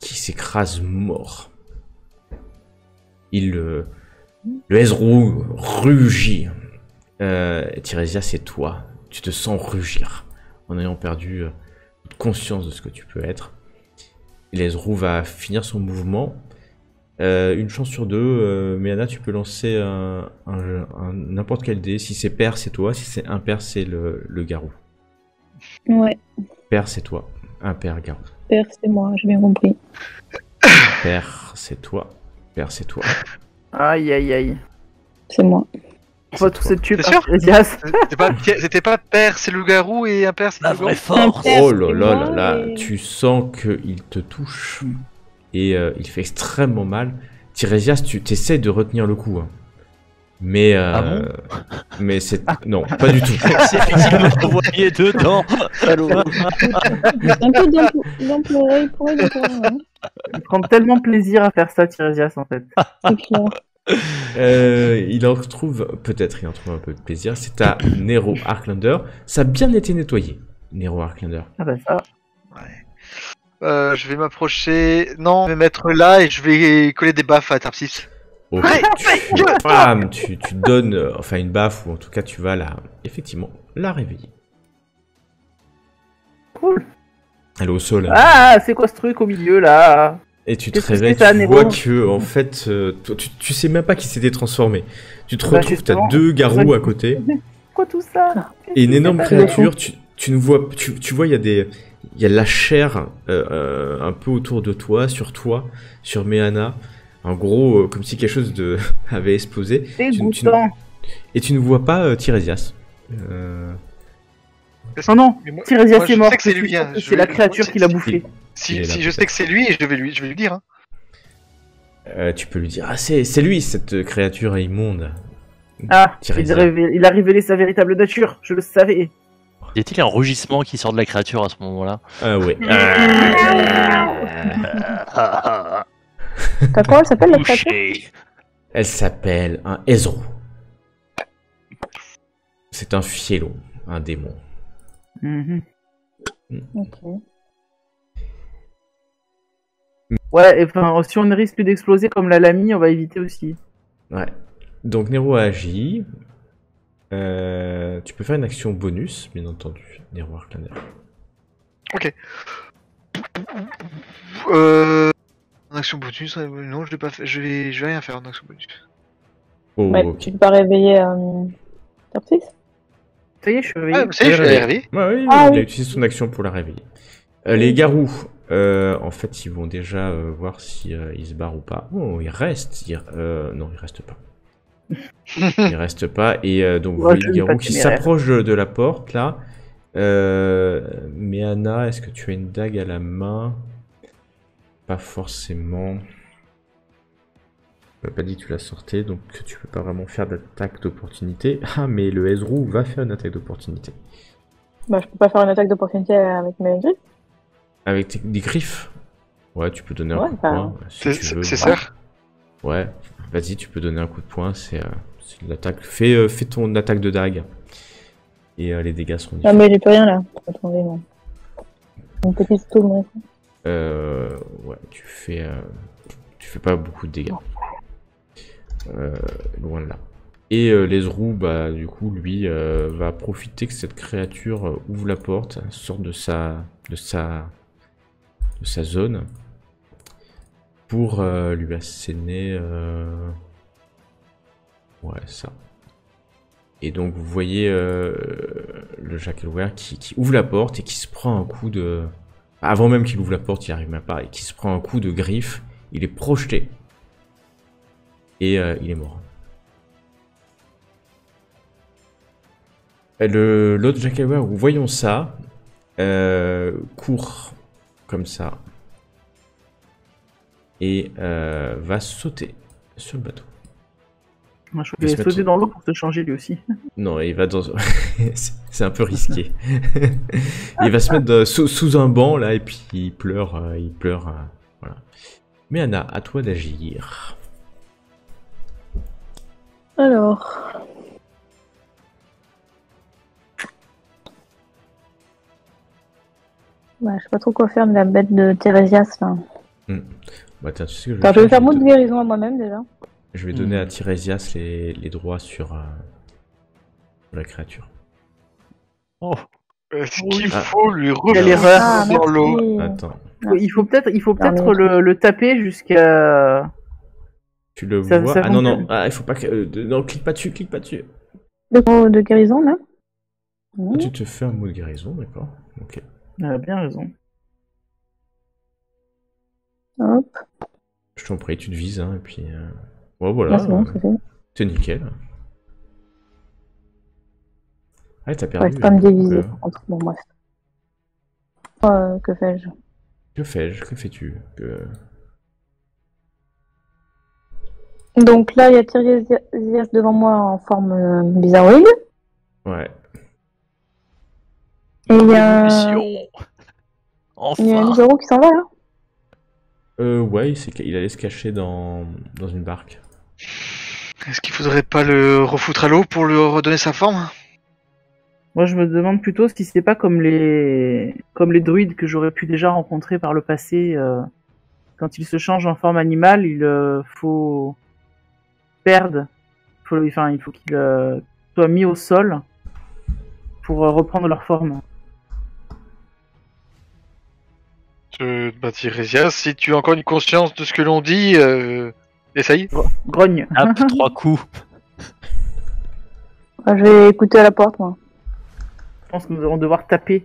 s'écrase mort. Le Ezrou rugit. Tirésias, c'est toi. Tu te sens rugir en ayant perdu conscience de ce que tu peux être. Ezrou va finir son mouvement. Une chance sur deux, Méana, tu peux lancer n'importe quel dé. Si c'est pair, c'est toi. Si c'est impair, c'est le garou. Ouais. Pair, c'est toi. Impair, garou. Père, c'est moi, j'ai bien compris. Pair, c'est toi. Pair, c'est toi. Aïe, aïe, aïe. C'est moi. On va tous être tués T'es par sûr Tirésias. C'était pas père, c'est le garou et impair, c'est La le garou. vraie force. Oh là là là là, Et- tu sens qu'il te touche et il fait extrêmement mal. Tirésias, tu t'essaies de retenir le coup, hein. Mais bon mais c'est non, pas du tout. C'est effectivement envoyé dedans. Salaud. Un peu d'implorer, il pourrait le faire, hein. Il prend tellement plaisir à faire ça, Tirésias, en fait. C'est clair. Il en retrouve peut-être, il en trouve un peu de plaisir. C'est à Nero Arklander. Ça a bien été nettoyé, Nero Arklander. Ah bah ça. Je vais m'approcher. Non, je vais me mettre là et je vais coller des baffes à Tarpsis. Ok, tu donnes enfin une baffe ou en tout cas tu vas effectivement la réveiller. Cool. Elle est au sol. Hein. Ah, c'est quoi ce truc au milieu, là? Et tu te Qu'est-ce que réveilles, c'est ça, tu Nero vois que en fait, toi, tu sais même pas qui s'était transformé. Tu te Bah, retrouves, t'as justement, deux garous à côté Quoi tout ça? et une énorme Qu'est-ce que c'est, créature. Tu ne vois, tu vois, il y a de la chair un peu autour de toi, sur Méana. En gros, comme si quelque chose avait explosé. C'est Tu dégoûtant. Et tu ne vois pas Tirésias. Non, non, Mais moi- Tirésias moi, je est mort. sais que c'est lui, hein. C'est la créature qui l'a bouffé. Il est là, Si je sais que c'est lui, je vais lui dire. Hein. Tu peux lui dire, ah c'est lui cette créature immonde. Ah, Tirésias. il a révélé sa véritable nature, je le savais. Y a-t-il un rugissement qui sort de la créature à ce moment-là? Ah ouais. T'as quoi, elle s'appelle la créature? Touché. Elle s'appelle un Ezro. C'est un fielon, un démon. Mhm. Ok. Ouais, et enfin, si on risque d'exploser comme la Lamy, on va éviter aussi. Ouais. Donc Nero a agi. Tu peux faire une action bonus, bien entendu, Nero Arklander. Ok. En action bonus, non, je l'ai pas fait. Je vais rien faire en action bonus. Oh, Ouais, ok. tu peux pas réveiller Tarpsis? Ça y est, je suis réveillé. Ah, ça y est, je l'ai réveillé. Ouais, oui, Ah il a oui. utilisé son action pour la réveiller. Les garous, en fait, ils vont déjà voir si ils se barrent ou pas. Oh, ils restent. Non, ils restent pas. Ils restent pas. Et donc, vous Ouais, voyez je le dis garou pas qui téméraire. s'approche de la porte, là. Mais Anna, est-ce que tu as une dague à la main? Pas forcément. Je n'ai pas dit que tu la sortais, donc tu peux pas vraiment faire d'attaque d'opportunité. Ah, mais le Ezreau va faire une attaque d'opportunité. Bah, je peux pas faire une attaque d'opportunité avec mes griffes. Avec des griffes? Ouais, tu peux donner un Ouais, coup de bah, poing. Si tu veux. C'est ça. Ouais, vas-y, tu peux donner un coup de poing, c'est l'attaque. Fais ton attaque de dague. Et les dégâts seront Ah, différents. mais j'ai plus rien là. Attendez, non. Une petite tour, bref. Ouais, tu fais pas beaucoup de dégâts. Loin de là. Et l'Ezreau, bah, du coup, lui, va profiter que cette créature ouvre la porte, sort de sa zone, pour lui asséner... Ouais, ça. Et donc, vous voyez le Jackalware qui ouvre la porte et qui se prend un coup de... Avant même qu'il ouvre la porte, il arrive même pas, et qui se prend un coup de griffe. Il est projeté. Et il est mort. L'autre Jackalware, voyons ça, court comme ça. Et va sauter sur le bateau. Moi, je vais sauter dans l'eau pour te changer lui aussi. Non, il va dans... c'est un peu risqué. Il va se mettre sous un banc, là, et puis il pleure. Voilà. Mais Anna, à toi d'agir. Alors. Bah, je sais pas trop quoi faire de la bête de Thérésias là. Bah, tiens, tu sais que Je vais faire mot de guérison à moi-même déjà. Je vais donner à Thérésias les droits sur la créature. Oh. Est-ce qu'il faut lui Il y a l'erreur. remettre dans l'eau? Attends. Il faut peut-être le taper jusqu'à... Tu le Ça- vois? ça Ah non, non, fonctionne. il faut pas que... non, clique pas dessus. Le mot de guérison là. Ah, tu te fais un mot de guérison, d'accord. Ok. Elle a bien raison. Hop. Je t'en prie, tu te vises, hein, et puis... Ouais, voilà, Là, c'est bon, c'est fait. c'est nickel. Ah, t'as Ouais, perdu. je peux pas me déviser Euh, par contre. Bon, bref. Que fais-je? Que fais-je? Que fais-tu? Donc là, il y a Tiresias devant moi en forme bizarroïde. Ouais. Et il y a Mission. il y a Enfin. Mizoro qui s'en va là. Ouais, il allait se cacher dans une barque. Est-ce qu'il faudrait pas le refoutre à l'eau pour lui redonner sa forme? Moi, je me demande plutôt si c'est pas comme les druides que j'aurais pu déjà rencontrer par le passé. Quand ils se changent en forme animale, il faut perdre. Il faut qu'ils soient mis au sol pour reprendre leur forme. Tiresias, si tu as encore une conscience de ce que l'on dit, essaye. Grogne. Hop, 3 coups. Je vais écouter à la porte moi. Je pense que nous allons devoir taper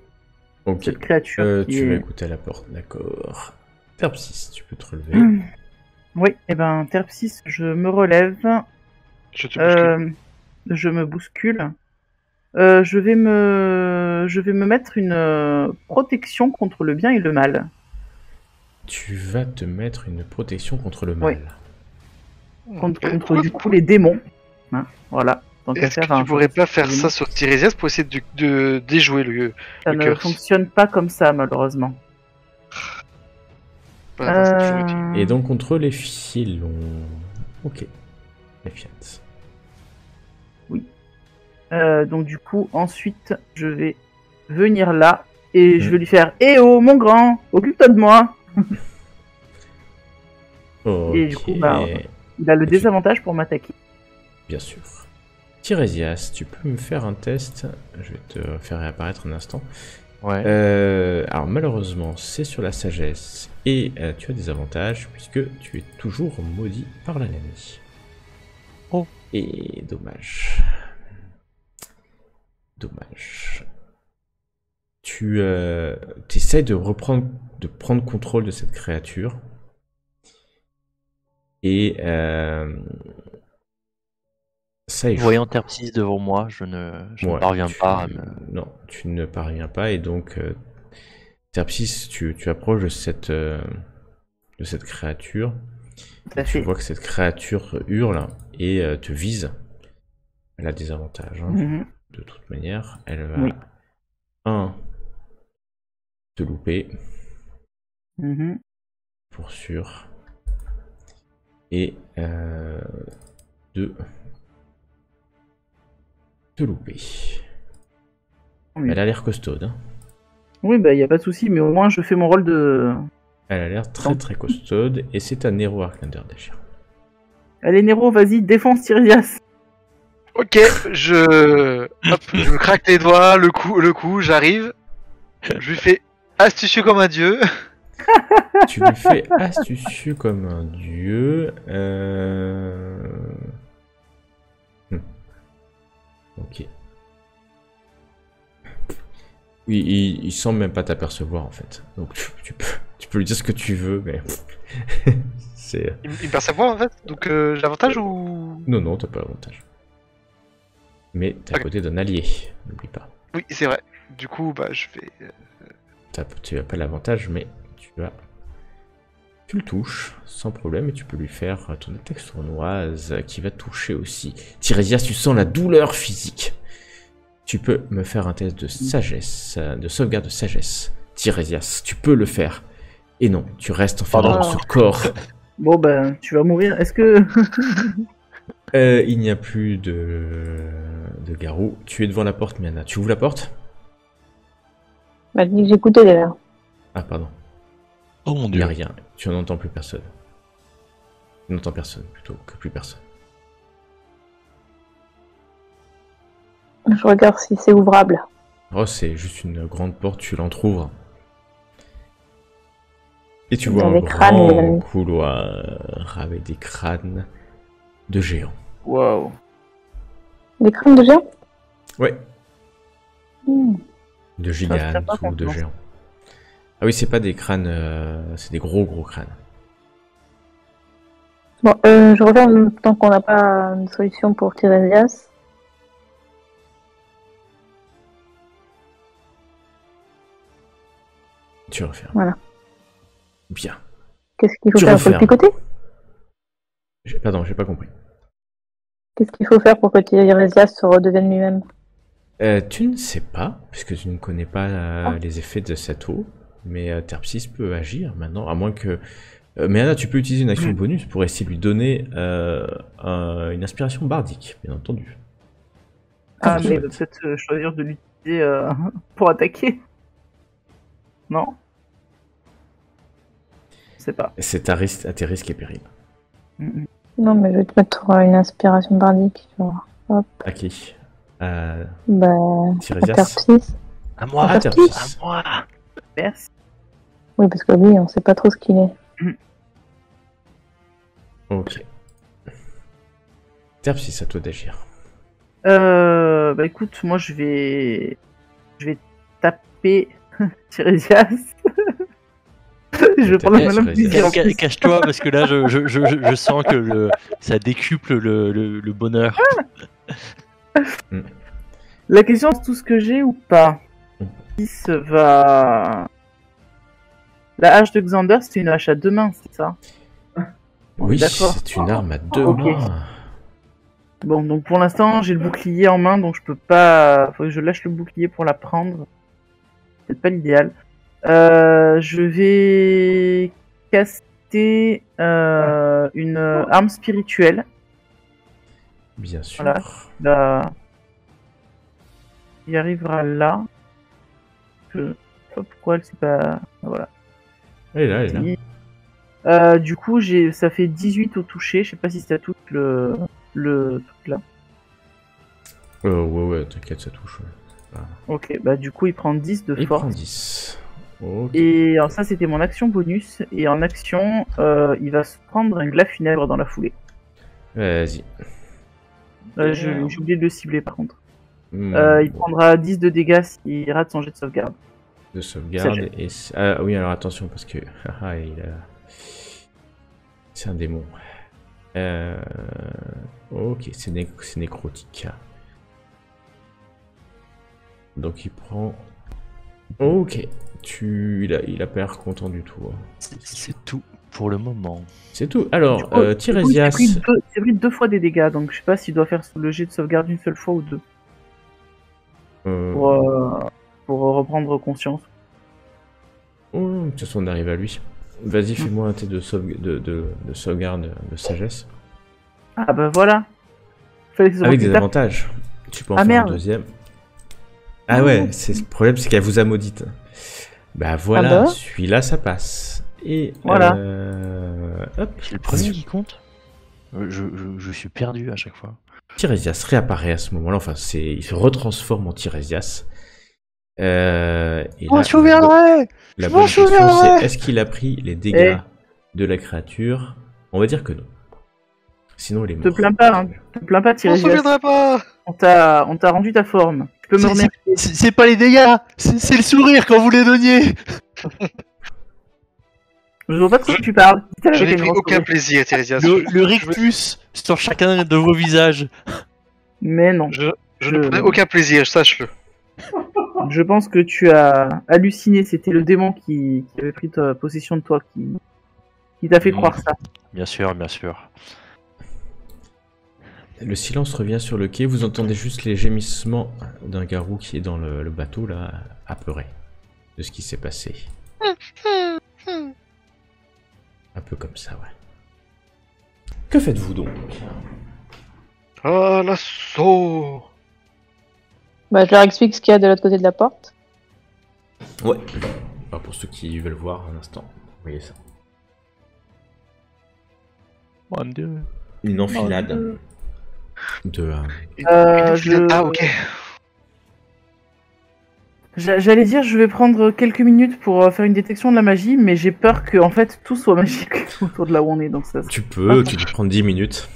Ok. cette créature. Tu vas écouter à la porte, d'accord. Terpsis, tu peux te relever. Oui, et ben Terpsis, je me relève. Je te bouscule. Je me bouscule. Je vais me mettre une protection contre le bien et le mal. Tu vas te mettre une protection contre le mal. Contre du coup les démons. Hein, voilà. Tant qu'à Est-ce que faire, tu pourrais pas faire ça sur Tiresias pour essayer de déjouer Ça le ne curse? fonctionne pas comme ça, malheureusement. Voilà, c'est toujours utile. Et donc contre les filons. Ok. Les Fiat. Donc du coup, ensuite, je vais venir là et je vais lui faire « Eh oh, mon grand, occupe-toi de moi !» Et du coup, bah, il a le désavantage pour m'attaquer. Bien sûr. Tiresias, tu peux me faire un test. Je vais te faire réapparaître un instant. Ouais. Alors malheureusement, c'est sur la sagesse et tu as des avantages puisque tu es toujours maudit par l'ennemi. Oh. Et dommage. Dommage. Tu essaies de prendre contrôle de cette créature. Et ça échoue. Voyant Terpsis devant moi, je ne parviens pas à me... Non, tu ne parviens pas et donc Terpsis, tu approches de cette créature Tu vois que cette créature hurle et te vise. Elle a des avantages. Hein. De toute manière, elle va te louper. Pour sûr. Et 2 te louper. Oui. Elle a l'air costaude. Hein. Oui, bah y a pas de souci, mais au moins je fais mon rôle de... Elle a l'air très costaude et c'est un Nero Arcander d'agir. Allez Nero, vas-y, défonce Tiresias. Ok, je me craque les doigts, le cou, j'arrive. Je lui fais astucieux comme un dieu. Tu lui fais astucieux comme un dieu. Ok. Oui, il semble même pas t'apercevoir en fait. Donc tu peux lui dire ce que tu veux, mais c'est. Il me perçoit en fait, donc j'ai l'avantage ou... Non, t'as pas l'avantage. Mais t'es à côté d'un allié, n'oublie pas. Oui, c'est vrai. Du coup, bah je vais... Tu as pas l'avantage, mais tu le touches sans problème et tu peux lui faire ton attaque sournoise qui va toucher aussi. Tiresias, tu sens la douleur physique. Tu peux me faire un test de sagesse, de sauvegarde de sagesse. Tiresias, tu peux le faire. Et non, tu restes enfermé dans ce corps. Bon ben, tu vas mourir. Est-ce que... Il n'y a plus de garrot. Tu es devant la porte, Miana. Tu ouvres la porte? Bah, j'écoutais déjà. Ah, pardon. Oh mon Il dieu. n'y a rien. Tu n'entends plus personne. Tu n'entends personne, plutôt que plus personne. Je regarde si c'est ouvrable. Oh, c'est juste une grande porte, tu l'entrouvres. Et tu vois Dans un les crânes, les grand amis. couloir avec des crânes de géants. Waouh. Des crânes de géant? Ouais, de Ça, gigantes c'est pas ou de confiance. géants. Ah oui, c'est pas des crânes, c'est des gros crânes. Bon, je regarde tant qu'on n'a pas une solution pour Tiresias. Tu refermes. Voilà. Bien. Qu'est-ce qu'il faut Tu faire? Faut le refermes. picoter? Pardon, j'ai pas compris. Qu'est-ce qu'il faut faire pour que Tiresias se redevienne lui-même? Tu ne sais pas, puisque tu ne connais pas les effets de cette eau, mais Terpsis peut agir maintenant, à moins que... mais Anna, tu peux utiliser une action bonus pour essayer de lui donner une inspiration bardique, bien entendu. Ah, je mais il souhaite. va peut-être choisir de l'utiliser pour attaquer. Non? Je sais pas. C'est à tes risques et périls. Non, mais je vais te mettre une inspiration bardique, tu vois. Hop. À qui? Bah, Tiresias? Terpsis. À moi. Ah, Terpsis. À moi. Merci. Oui, parce que lui, on sait pas trop ce qu'il est. Ok. Terpsis, à toi d'agir. Bah écoute, moi je vais taper Tiresias. Je vais prendre la Tiresias. malin plaisir. Cache-toi parce que là je sens que ça décuple le bonheur. La question c'est tout ce que j'ai ou pas. Qui se va... La hache de Xander, c'est une hache à deux mains, c'est ça? Oui, D'accord. c'est une arme à deux Ok. mains. Bon, donc pour l'instant, j'ai le bouclier en main, donc je peux pas... Faut que je lâche le bouclier pour la prendre. C'est pas l'idéal. Je vais caster une arme spirituelle. Bien sûr. Voilà. Là... Il arrivera là. Je sais pas pourquoi elle s'est pas... Voilà. Elle est là. Du coup, ça fait 18 au toucher. Je sais pas si ça touche le truc là. Ouais, t'inquiète, ça touche. Ouais. Ok, bah du coup, il prend 10 de Il force. prend 10. Ok. Et alors ça, c'était mon action bonus. Et en action, il va se prendre un glas funèbre dans la foulée. Vas-y. J'ai oublié de le cibler par contre. Il Bon, prendra 10 de dégâts s'il rate son jet de sauvegarde. de sauvegarde. Et ah oui, alors attention, parce que c'est un démon. Ok, c'est nécrotique. Donc il prend... Ok, il a pas l'air content du tout. Hein. C'est tout. pour le moment. C'est tout. Alors, Du coup, Tiresias. j'ai pris 2 fois des dégâts, donc je sais pas s'il doit faire le jet de sauvegarde une seule fois ou 2 pour reprendre conscience. Oh, de toute façon, on arrive à lui. Vas-y, fais-moi un test de sauvegarde de sagesse. Ah bah voilà. Fallait que ce soit Avec plus des tard. avantages. Tu peux en Ah, faire merde. un deuxième. Ah ouais, le problème, c'est qu'elle vous a maudite. Bah voilà, Ah bah. celui-là, ça passe. Et Voilà. hop, C'est le premier qui compte. Je suis perdu à chaque fois. Tiresias réapparaît à ce moment-là. Enfin, il se retransforme en Tiresias. Et là, souviendrai. la Je bonne m'en question, souviendrai. c'est est-ce qu'il a pris les dégâts de la créature? On va dire que non. Sinon, il est Te mort. plains pas, hein. Te plains pas, On s'en Tiresias. souviendra pas. On t'a rendu ta forme. Tu peux me remercier. C'est pas les dégâts, c'est le sourire quand vous les donniez. Je vois pas de quoi tu parles. Je n'ai pris aucun plaisir, Tiresias. Le rictus sur chacun de vos visages. Mais non. Je ne prenais aucun plaisir, sache-le. Je pense que tu as halluciné. C'était le démon qui avait pris possession de toi qui t'a fait croire ça. Bien sûr, bien sûr. Le silence revient sur le quai. Vous entendez juste les gémissements d'un garou qui est dans le bateau, là, apeuré de ce qui s'est passé. Un peu comme ça, ouais. Que faites-vous donc? Ah, l'assaut. Bah, je leur explique ce qu'il y a de l'autre côté de la porte. Ouais. Alors pour ceux qui veulent voir un instant, vous voyez ça. Mon Dieu. Une enfilade de... Ah, ok. J'allais dire, je vais prendre quelques minutes pour faire une détection de la magie, mais j'ai peur que en fait tout soit magique autour de là où on est. Donc ça. Tu peux prendre 10 minutes.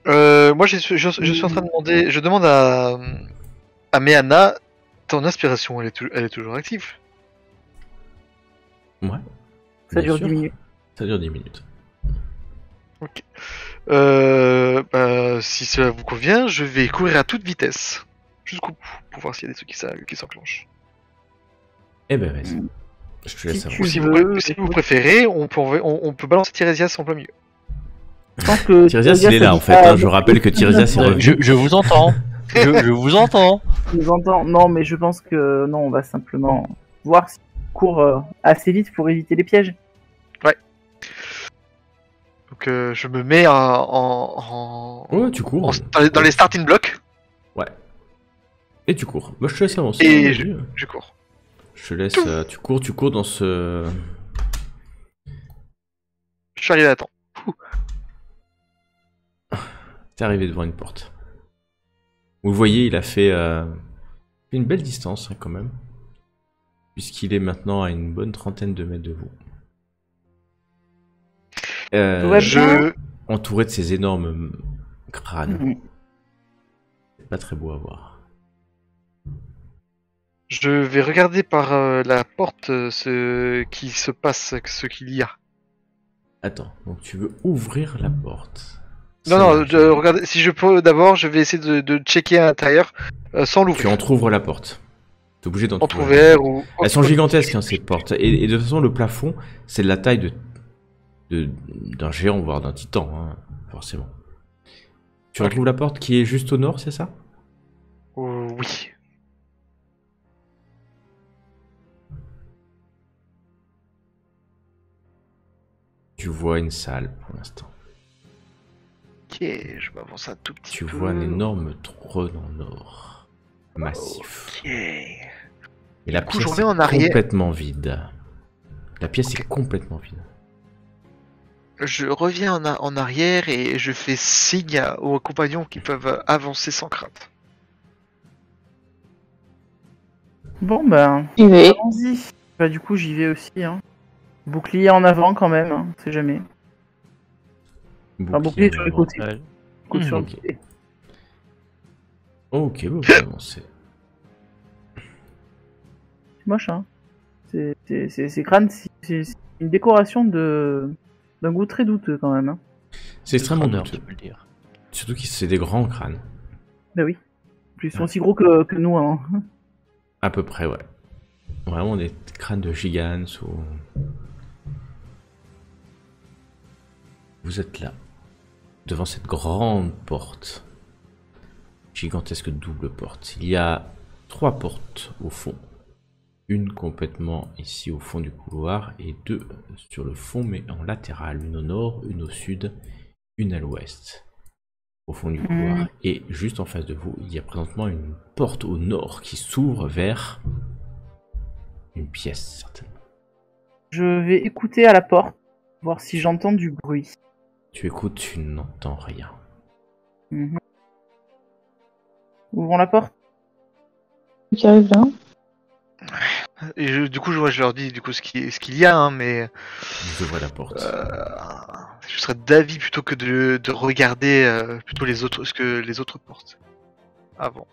Moi, je suis en train de demander. Je demande à Meana, ton inspiration, elle est toujours active. Ouais. Ça bien dure sûr. 10 minutes. Ça dure 10 minutes. Ok. Si cela vous convient, je vais courir à toute vitesse jusqu'au bout pour voir s'il y a des trucs qui s'enclenchent. Eh ben vas-y. Je te laisse Si avancer. Ou si veux, si vous préférez, on peut balancer Tiresias en plein milieu. Je pense que Tiresias, il est là en fait. Hein. Je rappelle que Tiresias est revenu. Je vous entends. je vous entends. je nous entends. Non, mais je pense que non, on va simplement voir si on court assez vite pour éviter les pièges. Donc je me mets Ouais, tu cours. dans les starting blocks Ouais. Et tu cours. Moi, je te laisse avancer. et Vas-y. je cours. Je te laisse. Tu cours dans ce. Je suis arrivé à temps. T'es arrivé devant une porte. Vous voyez, il a fait une belle distance hein, quand même. Puisqu'il est maintenant à une bonne trentaine de mètres de vous. Entouré de ces énormes crânes. Mhm. C'est pas très beau à voir. Je vais regarder par la porte ce qui se passe, ce qu'il y a. Attends, donc tu veux ouvrir la porte? Non, regardez, si je peux d'abord, je vais essayer de checker à l'intérieur sans Tu l'ouvrir. entrouvres la porte. T'es obligé d'entrouvrir. Entrouvert ou. Elles sont gigantesques hein, ces portes. Et de toute façon, le plafond, c'est de la taille d'un géant, voire d'un titan, hein, forcément. Tu retrouves la porte qui est juste au nord, c'est ça? Oui. Tu vois une salle pour l'instant. Ok, je m'avance un tout petit Tu peu. vois un énorme trône en or. Massif. Ok. Et la Du coup, pièce je reviens en est arrière. complètement vide. La pièce est complètement vide. Je reviens en arrière et je fais signe aux compagnons qui peuvent avancer sans crainte. Bon ben, J'y vais. allons-y. Bah du coup j'y vais aussi. Hein. Bouclier en avant quand même, hein, on sait jamais. Enfin, bouclier sur les en côtés. Ouais. Côté sur le ok. côté. Ok, bon, on va avancer. C'est moche, hein. Ces crânes, c'est une décoration d'un goût très douteux quand même. Hein. C'est extrêmement Crâneur, douteux. tu peux le dire. Surtout que c'est des grands crânes. Bah oui. Plus ils sont aussi gros que nous. Hein. À peu près, ouais. Vraiment des crânes de gigantes ou... Vous êtes là, devant cette grande porte. Gigantesque double porte. Il y a 3 portes au fond. Une complètement ici au fond du couloir et 2 sur le fond mais en latéral. Une au nord, une au sud, une à l'ouest. Au fond du couloir. Et juste en face de vous, il y a présentement une porte au nord qui s'ouvre vers une pièce certainement. Je vais écouter à la porte, voir si j'entends du bruit. Tu écoutes, tu n'entends rien. Ouvrons la porte. Qui arrive là. Et du coup, je leur dis du coup ce qu'il y a, hein, mais Vous ouvrez la porte. je serais d'avis plutôt que de regarder plutôt ce que les autres portent avant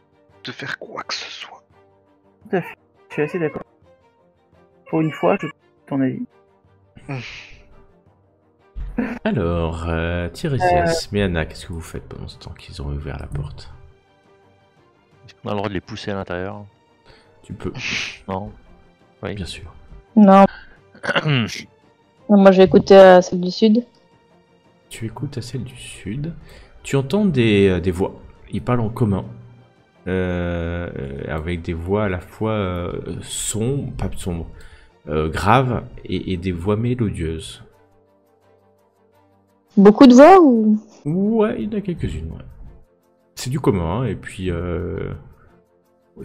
de faire quoi que ce soit. Tout à fait. Je suis assez d'accord. Pour une fois, je ton avis. Alors, Tiresias, Méana, qu'est-ce que vous faites pendant ce temps qu'ils ont ouvert la porte? On a le droit de les pousser à l'intérieur. Tu peux, Non. Oui. bien sûr. Non, moi j'ai écouté à celle du sud. Tu écoutes à celle du sud. Tu entends des voix. Ils parlent en commun. Avec des voix à la fois sombres, pas sombres, graves et des voix mélodieuses. Beaucoup de voix ou... Ouais, il y en a quelques-unes, ouais. C'est du commun, et puis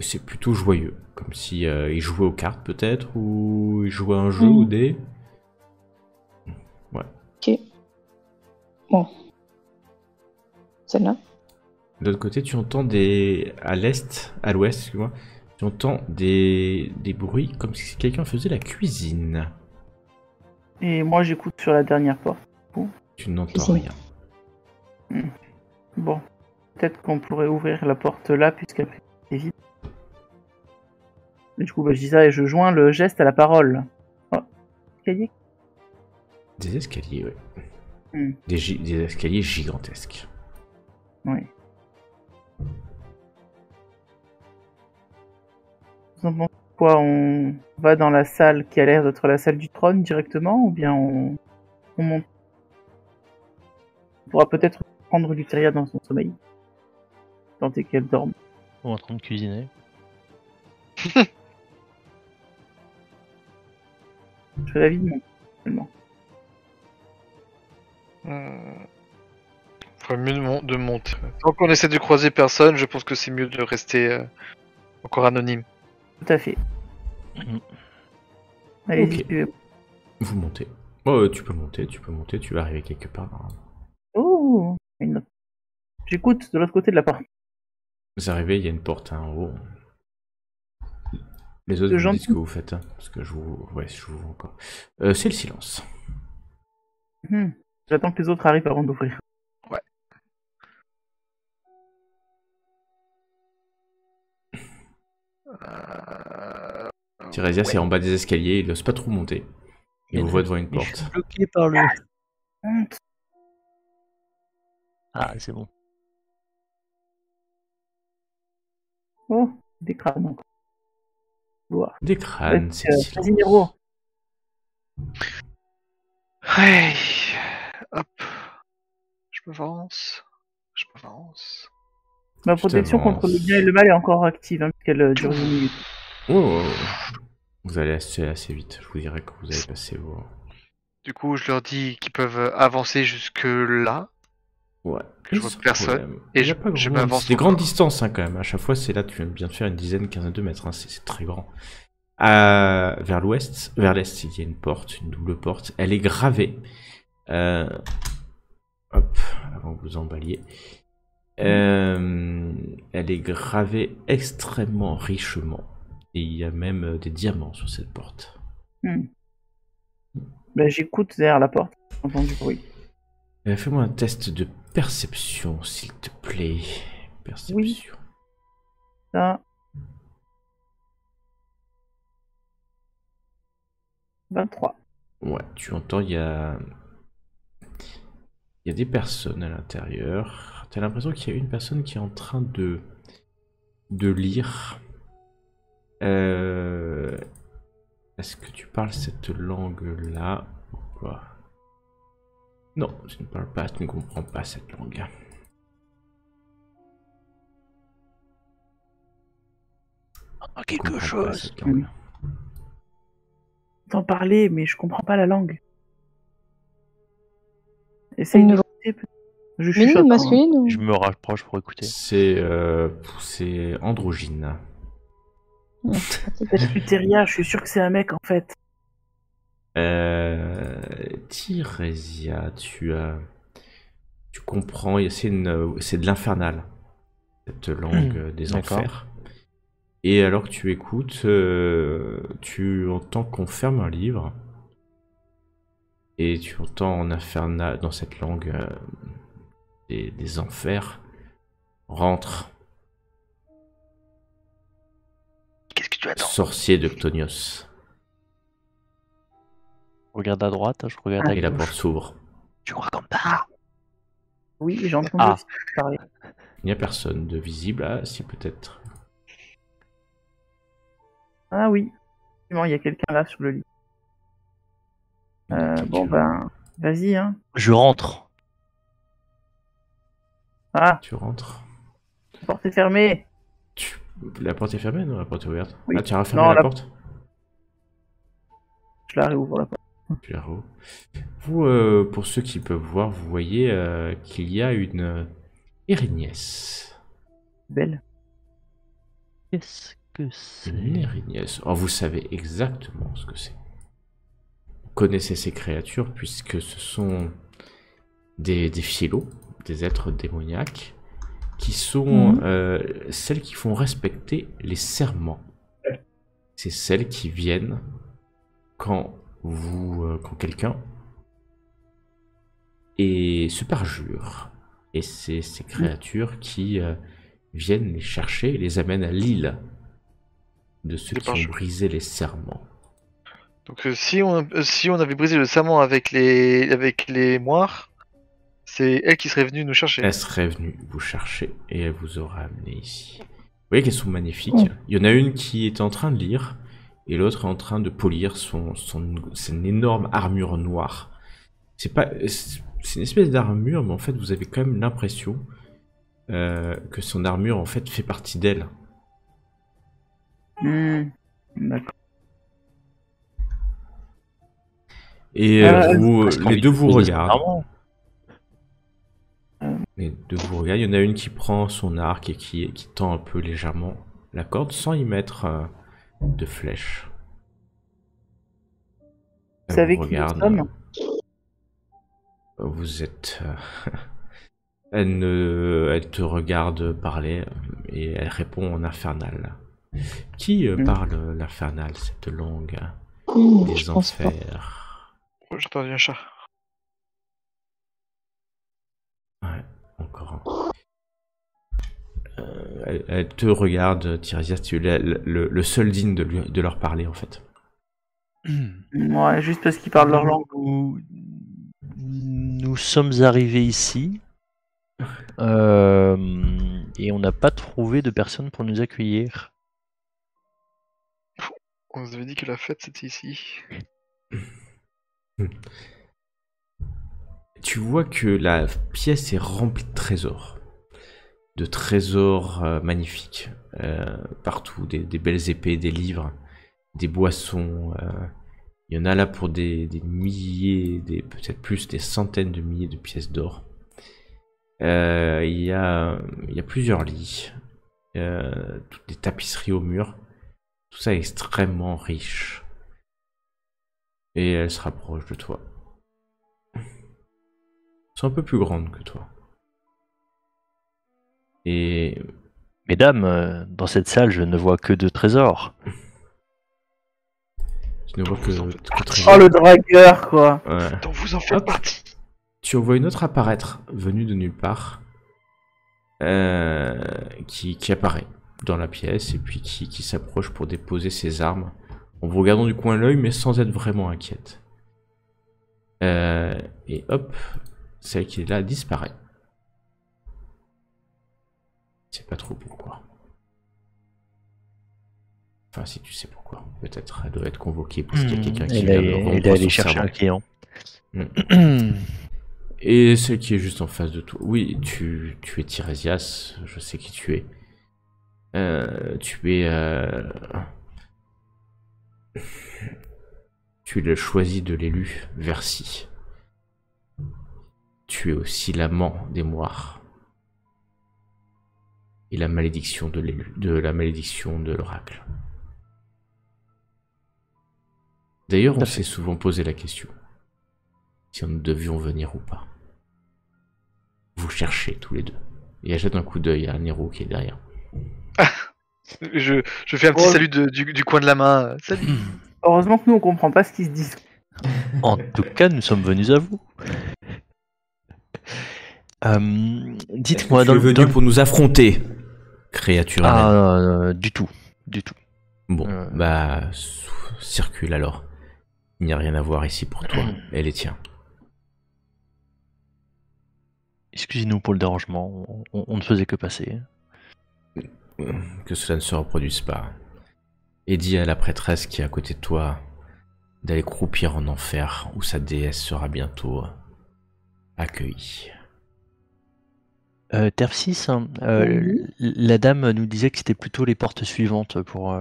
c'est plutôt joyeux. Comme si ils jouaient aux cartes peut-être, ou ils jouaient à un jeu ou des... Ouais. Ok. Bon. Celle-là. De l'autre côté, tu entends à l'ouest, excuse-moi, tu entends des bruits comme si quelqu'un faisait la cuisine. Et moi, j'écoute sur la dernière porte. Tu n'entends Cuisine. rien. Bon. Peut-être qu'on pourrait ouvrir la porte là, puisqu'après, c'est vide. Et du coup, je dis ça et je joins le geste à la parole. Oh, escalier. Des escaliers, ouais. Hmm. Des escaliers gigantesques. Oui. Vous en pensez quoi? On va dans la salle qui a l'air d'être la salle du trône directement, ou bien on monte? On pourra peut-être prendre Luteria dans son sommeil. Tenter qu'elle dorme. On est en train de cuisiner. Je fais la vie de mon finalement. Faudrait mieux de monter. Tant qu'on essaie de croiser personne, je pense que c'est mieux de rester encore anonyme. Tout à fait. Allez-y, suivez-moi. Vous montez. Oh, tu peux monter, tu vas arriver quelque part. Oh, une autre. J'écoute de l'autre côté de la porte. Vous arrivez, il y a une porte en haut. Les autres, De vous gens- me dites ce que vous faites, hein, parce que je vous vois encore. C'est le silence. J'attends que les autres arrivent avant d'ouvrir. Ouais. Tiresias est en bas des escaliers, il n'ose pas trop monter. Il vous voit devant une Mais je porte. suis bloqué par le... Honte. Ah, c'est bon. Oh, des crânes encore. Voir. Des crânes, c'est le silence. Casimiro. Ouais. Hop. Je m'avance. Ma Tu protection t'avances. contre le bien et le mal est encore active, hein, puisqu'elle dure 10 minutes. Oh. Vous allez assez vite, je vous dirai quand vous allez passer vos... Du coup, je leur dis qu'ils peuvent avancer jusque là. Ouais. Je vois sans personne. problème. Et Il y a je- pas je grand- m'avance C'est des grandes encore. distances hein, quand même. À chaque fois, c'est là, tu viens de bien te faire une dizaine, quinzaine de mètres. Hein. C'est très grand. Vers l'ouest, vers l'est, il y a une porte, une double porte. Elle est gravée. Hop, avant que vous emballiez. Elle est gravée extrêmement richement. Et il y a même des diamants sur cette porte. Ben, j'écoute derrière la porte. J'entends du bruit. Fais-moi un test de perception, s'il te plaît. Perception. Ça. 23. Ouais, tu entends, il y a des personnes à l'intérieur. T'as l'impression qu'il y a une personne qui est en train de lire. Est-ce que tu parles cette langue-là ou pas? Non, tu ne parles pas, tu ne comprends pas cette langue. Tu Quelque comprends pas chose. cette langue. J'entends parler, mais je comprends pas la langue. Essaye de Une- l'écouter, peut-être. Je Féminine chuchote. ou masculine ou... Je me rapproche pour écouter. C'est androgyne. Luteria, je suis sûr que c'est un mec en fait. Tirésia, tu comprends, c'est de l'infernal, cette langue des D'accord. enfers. Et alors que tu écoutes, tu entends qu'on ferme un livre. Et tu entends en infernal, dans cette langue des enfers, rentre, Qu'est-ce que tu attends? sorcier de Ctonios. Je regarde à droite, je regarde à Et la porte gauche. s'ouvre. Tu crois comme par Oui, j'ai entendu Ah. aussi parler. Il n'y a personne de visible. Ah, si, peut-être. Ah oui, effectivement, il y a quelqu'un là sur le lit. Bon ben, vas-y hein. Je rentre. Ah, Tu rentres. la porte est fermée. La porte est fermée? Non, la porte est ouverte. Oui. Ah, tu as refermé Non, la la- porte? Je la réouvre la porte. Tu la rouvres. Vous, pour ceux qui peuvent voir, vous voyez qu'il y a une Erignès. Belle. Qu'est-ce que c'est? Une Erignès. Oh, vous savez exactement ce que c'est. Vous connaissez ces créatures puisque ce sont des fielos, des êtres démoniaques, qui sont celles qui font respecter les serments. C'est celles qui viennent quand quelqu'un se perjure. Et c'est ces créatures qui viennent les chercher et les amènent à l'île de ceux Les qui ont parjures. brisé les serments. Donc si on avait brisé le serment avec les moires, c'est elle qui serait venue nous chercher. Elle serait venue vous chercher et elle vous aurait amené ici. Vous voyez qu'elles sont magnifiques. Oh. Il y en a une qui est en train de lire et l'autre est en train de polir son énorme armure noire. C'est une espèce d'armure, mais en fait vous avez quand même l'impression que son armure en fait fait partie d'elle. D'accord. Et les deux vous regardent. Les deux vous regardent. Il y en a une qui prend son arc et qui tend un peu légèrement la corde sans y mettre de flèche. Vous savez qui nous sommes ? Vous êtes... elle te regarde parler et elle répond en infernal. Qui parle l'infernal, cette langue des je pense pas. enfers? Oh, j'ai entendu un chat. Ouais, encore un. Elle te regarde, Tiresias, tu es le seul digne de leur parler en fait. Ouais, juste parce qu'ils parlent leur langue. Nous sommes arrivés ici et on n'a pas trouvé de personne pour nous accueillir. On nous avait dit que la fête c'était ici. Tu vois que la pièce est remplie de trésors magnifiques, partout, des belles épées, des livres, des boissons. Il y en a là pour des milliers, peut-être plus, des centaines de milliers de pièces d'or. Il y a plusieurs lits, toutes des tapisseries au mur. Tout ça est extrêmement riche. Et elle se rapproche de toi. Elles sont un peu plus grandes que toi. Et Mesdames, dans cette salle, je ne vois que de trésors. tu ne vois Vous en faites que partie. très Oh le dragueur quoi. Ouais. Donc vous en faites Hop. partie. Tu en vois une autre apparaître, venue de nulle part, qui apparaît dans la pièce et puis qui s'approche pour déposer ses armes en vous regardant du coin de l'œil mais sans être vraiment inquiète. Et hop, celle qui est là disparaît. Je sais pas trop pourquoi. Enfin, si tu sais pourquoi. Peut-être elle doit être convoquée parce qu'il y a quelqu'un qui Elle vient est de rompre allée son chercher serment. un client. Et celle qui est juste en face de toi. Oui, tu es Tiresias, je sais qui tu es. Tu es... Tu es le choisi de l'élu, Versi. Tu es aussi l'amant des moires. Et la malédiction de l'élu, de la malédiction de l'oracle. D'ailleurs, on s'est souvent posé la question. Si nous devions venir ou pas. Vous cherchez tous les deux. Et jette un coup d'œil à Nero qui est derrière. Je fais un petit salut du coin de la main. Salut. Heureusement que nous on comprend pas ce qu'ils se disent. En tout cas, nous sommes venus à vous. Dites-moi, tu es venu pour nous affronter, créature. Du tout. Bon, circule alors. Il n'y a rien à voir ici pour toi. Elle est tiens. Excusez-nous pour le dérangement, on ne faisait que passer. Que cela ne se reproduise pas. Et dis à la prêtresse qui est à côté de toi d'aller croupir en enfer où sa déesse sera bientôt accueillie. Terpsis, la dame nous disait que c'était plutôt les portes suivantes pour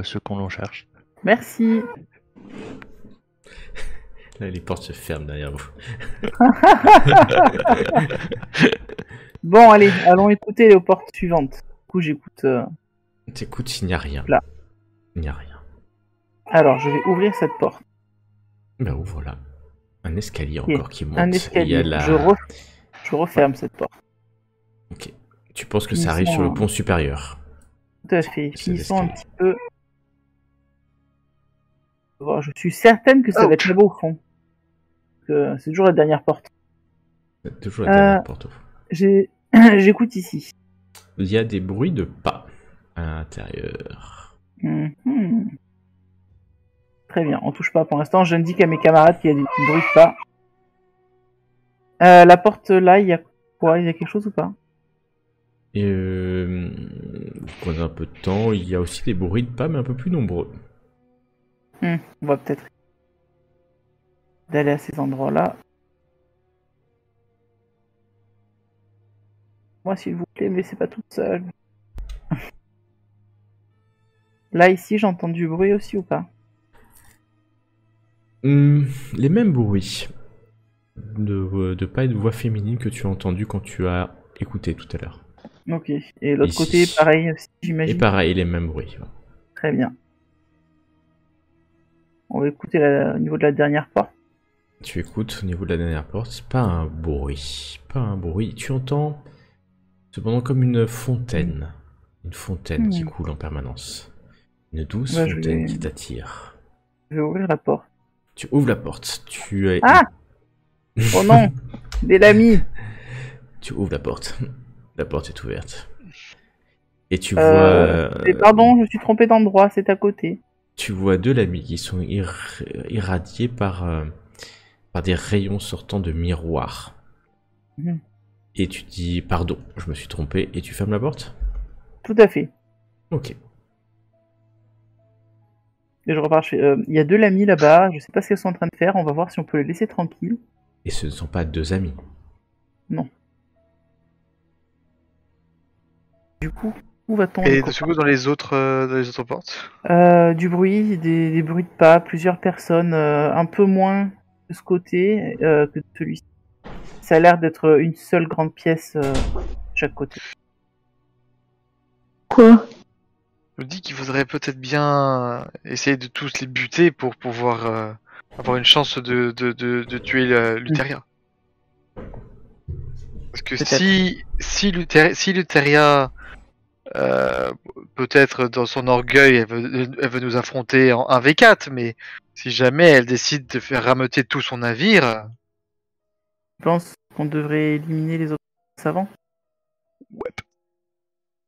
ce qu'on en cherche. Merci. Là, les portes se ferment derrière vous. Bon, allez, allons écouter les portes suivantes. Du coup, j'écoute... T'écoutes, il n'y a rien. Là. Il n'y a rien. Alors, je vais ouvrir cette porte. Ben voilà. Un escalier encore qui monte. Un escalier. Il y a Je referme cette porte. Ok. Tu penses que ça arrive sur le pont supérieur? Tout à fait. Finissons un petit peu... Bon, je suis certaine que ça va être là-bas au fond. C'est toujours la dernière porte. C'est toujours la dernière porte au fond. J'écoute ici. Il y a des bruits de pas à l'intérieur. Très bien, on touche pas pour l'instant. J'indique à mes camarades qu'il y a des bruits de pas. La porte là, il y a quoi? Il y a quelque chose ou pas? Vous prenez un peu de temps. Il y a aussi des bruits de pas, mais un peu plus nombreux. On va peut-être d'aller à ces endroits-là. Moi, s'il vous plaît, me laissez pas toute seule. Là, ici, j'entends du bruit aussi ou pas? Les mêmes bruits de pas et de voix féminine que tu as entendu quand tu as écouté tout à l'heure. Ok. Et l'autre côté, pareil aussi, j'imagine. Et pareil, les mêmes bruits. Très bien. On va écouter au niveau de la dernière porte. Tu écoutes au niveau de la dernière porte, pas un bruit. Tu entends cependant comme une fontaine. Une fontaine qui coule en permanence. Une douce fontaine qui t'attire. Je vais ouvrir la porte. Tu ouvres la porte. Tu es... Ah! Oh non! Des lamis! Tu ouvres la porte. La porte est ouverte. Et tu vois... Pardon, je me suis trompé d'endroit, c'est à côté. Tu vois deux lamis qui sont irradiés par des rayons sortant de miroirs. Et tu dis, pardon, je me suis trompé, et tu fermes la porte? Tout à fait. Ok. Et je repars il y a deux lamis là-bas, je sais pas ce qu'elles sont en train de faire, on va voir si on peut les laisser tranquilles. Et ce ne sont pas deux amis? Non. Du coup, où va-t-on? Et de ce coup, dans les autres portes? Du bruit, des bruits de pas, plusieurs personnes, un peu moins de ce côté que de celui-ci. Ça a l'air d'être une seule grande pièce de chaque côté. Quoi? Je me dis qu'il faudrait peut-être bien essayer de tous les buter pour pouvoir avoir une chance de tuer Luteria. Parce que si Luteria, peut-être dans son orgueil, elle veut nous affronter en 1v4, mais si jamais elle décide de faire rameuter tout son navire... Je pense qu'on devrait éliminer les autres savants. Ouais.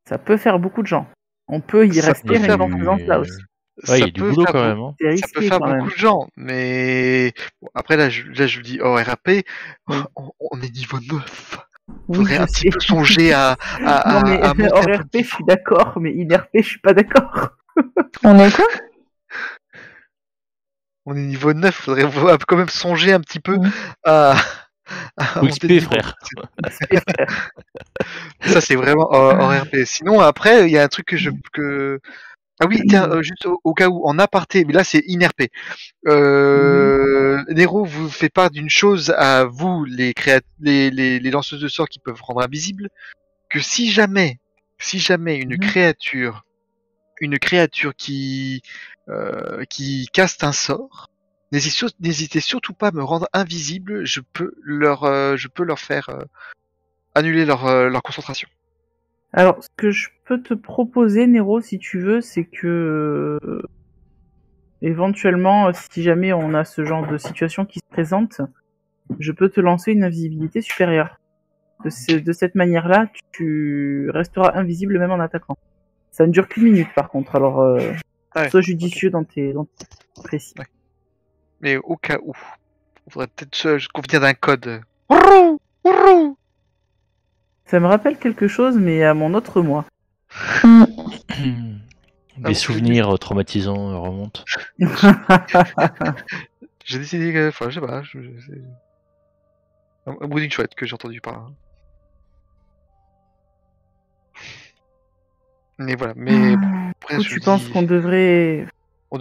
Ça peut faire beaucoup de gens. On peut y rester rien en faisant cela aussi. Ouais, il y a du boulot quand même. Hein. Ça peut faire beaucoup de gens, mais bon, après là je vous dis, oh RAP, on est niveau 9. Faudrait un petit peu songer à non mais hors RP je suis d'accord, mais INRP je suis pas d'accord. On est quoi? On est niveau 9, faudrait quand même songer un petit peu Mhm. à... à monter de XP, niveau. frère. Ça, c'est vraiment hors RP. Sinon, après, il y a un truc que... Ah oui, tiens, juste au cas où, en aparté, mais là, c'est in-RP. Nero vous fait part d'une chose à vous, les lanceuses de sorts qui peuvent rendre invisibles, que si jamais une créature qui caste un sort, n'hésitez surtout pas à me rendre invisible, je peux leur faire annuler leur concentration. Alors, ce que je peux te proposer, Nero, si tu veux, c'est que éventuellement, si jamais on a ce genre de situation qui se présente, je peux te lancer une invisibilité supérieure. De cette manière-là, tu resteras invisible même en attaquant. Ça ne dure qu'une minute, par contre. Alors, Ouais, sois judicieux dans tes précis. Ouais. Mais au cas où, on faudrait peut-être convenir d'un code. Ça me rappelle quelque chose, mais à mon autre moi. Des souvenirs traumatisants remontent. J'ai décidé que, enfin, je sais pas, c'est un bruit d'une chouette que j'ai entendu par là. Mais voilà, mais après, Où je tu dis, penses qu'on devrait... on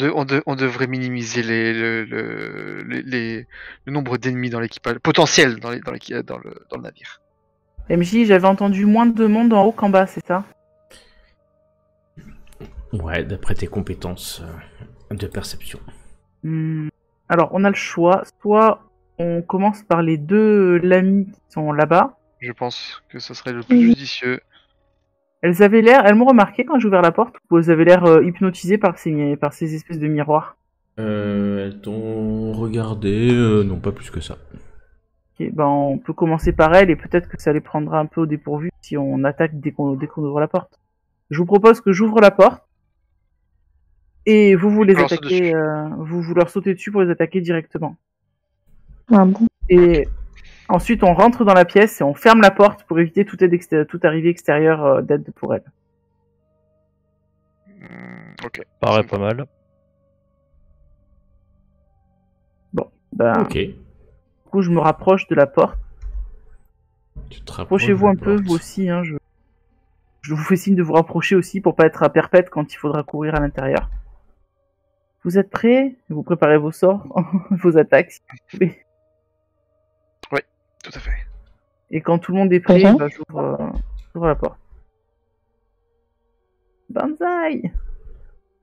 devrait minimiser le nombre d'ennemis dans l'équipage, potentiel dans le navire. MJ, j'avais entendu moins de monde en haut qu'en bas, c'est ça? Ouais, d'après tes compétences de perception. Alors, on a le choix. Soit on commence par les deux lamies qui sont là-bas. Je pense que ce serait le plus judicieux. Elles avaient l'air... Elles m'ont remarqué quand j'ai ouvert la porte, ou elles avaient l'air hypnotisées par ces espèces de miroirs. Elles t'ont regardé, non pas plus que ça. Ok, ben on peut commencer par elles, et peut-être que ça les prendra un peu au dépourvu si on attaque dès qu'on ouvre la porte. Je vous propose que j'ouvre la porte, et vous les leur saute attaquez, vous leur sautez dessus pour les attaquer directement. Ah bon? Et ensuite, on rentre dans la pièce et on ferme la porte pour éviter toute arrivée extérieure d'aide pour elle. Ok. Paraît pas mal. Ben, Ok. du coup, je me rapproche de la porte. Tu te rapproches Approchez-vous de un la peu, porte. vous aussi. Hein, je vous fais signe de vous rapprocher aussi pour pas être à perpète quand il faudra courir à l'intérieur. Vous êtes prêts? Vous préparez vos sorts, vos attaques, si vous voulez. Tout à fait. Et quand tout le monde est prêt, Mhm. ben, j'ouvre la porte. Banzai!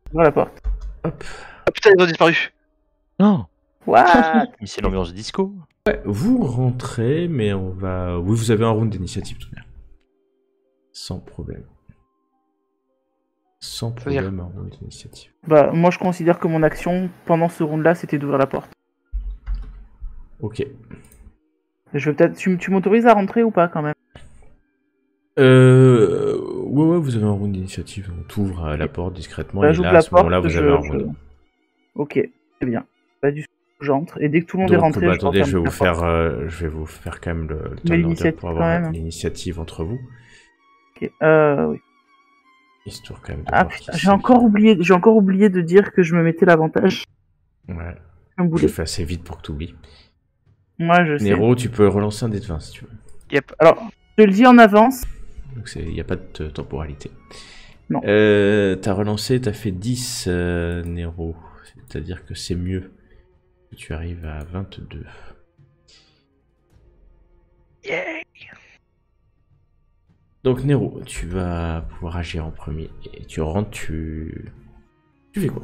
J'ouvre la porte. Hop. Ah putain, ils ont disparu. Non, What? mais c'est l'ambiance disco. Ouais, vous rentrez, mais on va... Oui, vous avez un round d'initiative tout de même. Sans problème. Sans C'est-à-dire problème, un round d'initiative. Bah, moi, je considère que mon action pendant ce round-là, c'était d'ouvrir la porte. Ok. Je vais peut-être. Tu m'autorises à rentrer ou pas quand même? Ouais, vous avez un round d'initiative. On t'ouvre la porte discrètement, Bah, et j'ouvre là, la à ce moment-là, porte, vous avez un round. Ok, très bien. Bah, du coup, j'entre. Et dès que tout le monde est Donc, rentré, bah, je attendez, referme la porte. je vais vous faire quand même le Mais turn order l'initiative, pour quand avoir même. l'initiative entre vous. Ok, oui. Histoire quand même de Ah voir putain, qui j'ai c'est. encore oublié de dire que je me mettais l'avantage. Ouais, Un je boulet. fais assez vite pour que tu oublies. Moi, je sais. Nero, tu peux relancer un dé de 20 si tu veux. Yep. Alors, je le dis en avance. Donc il n'y a pas de temporalité. Non. T'as relancé, t'as fait 10, Nero. C'est-à-dire que c'est mieux. Tu arrives à 22. Yeah. Donc Nero, tu vas pouvoir agir en premier. Et tu rentres, tu fais quoi?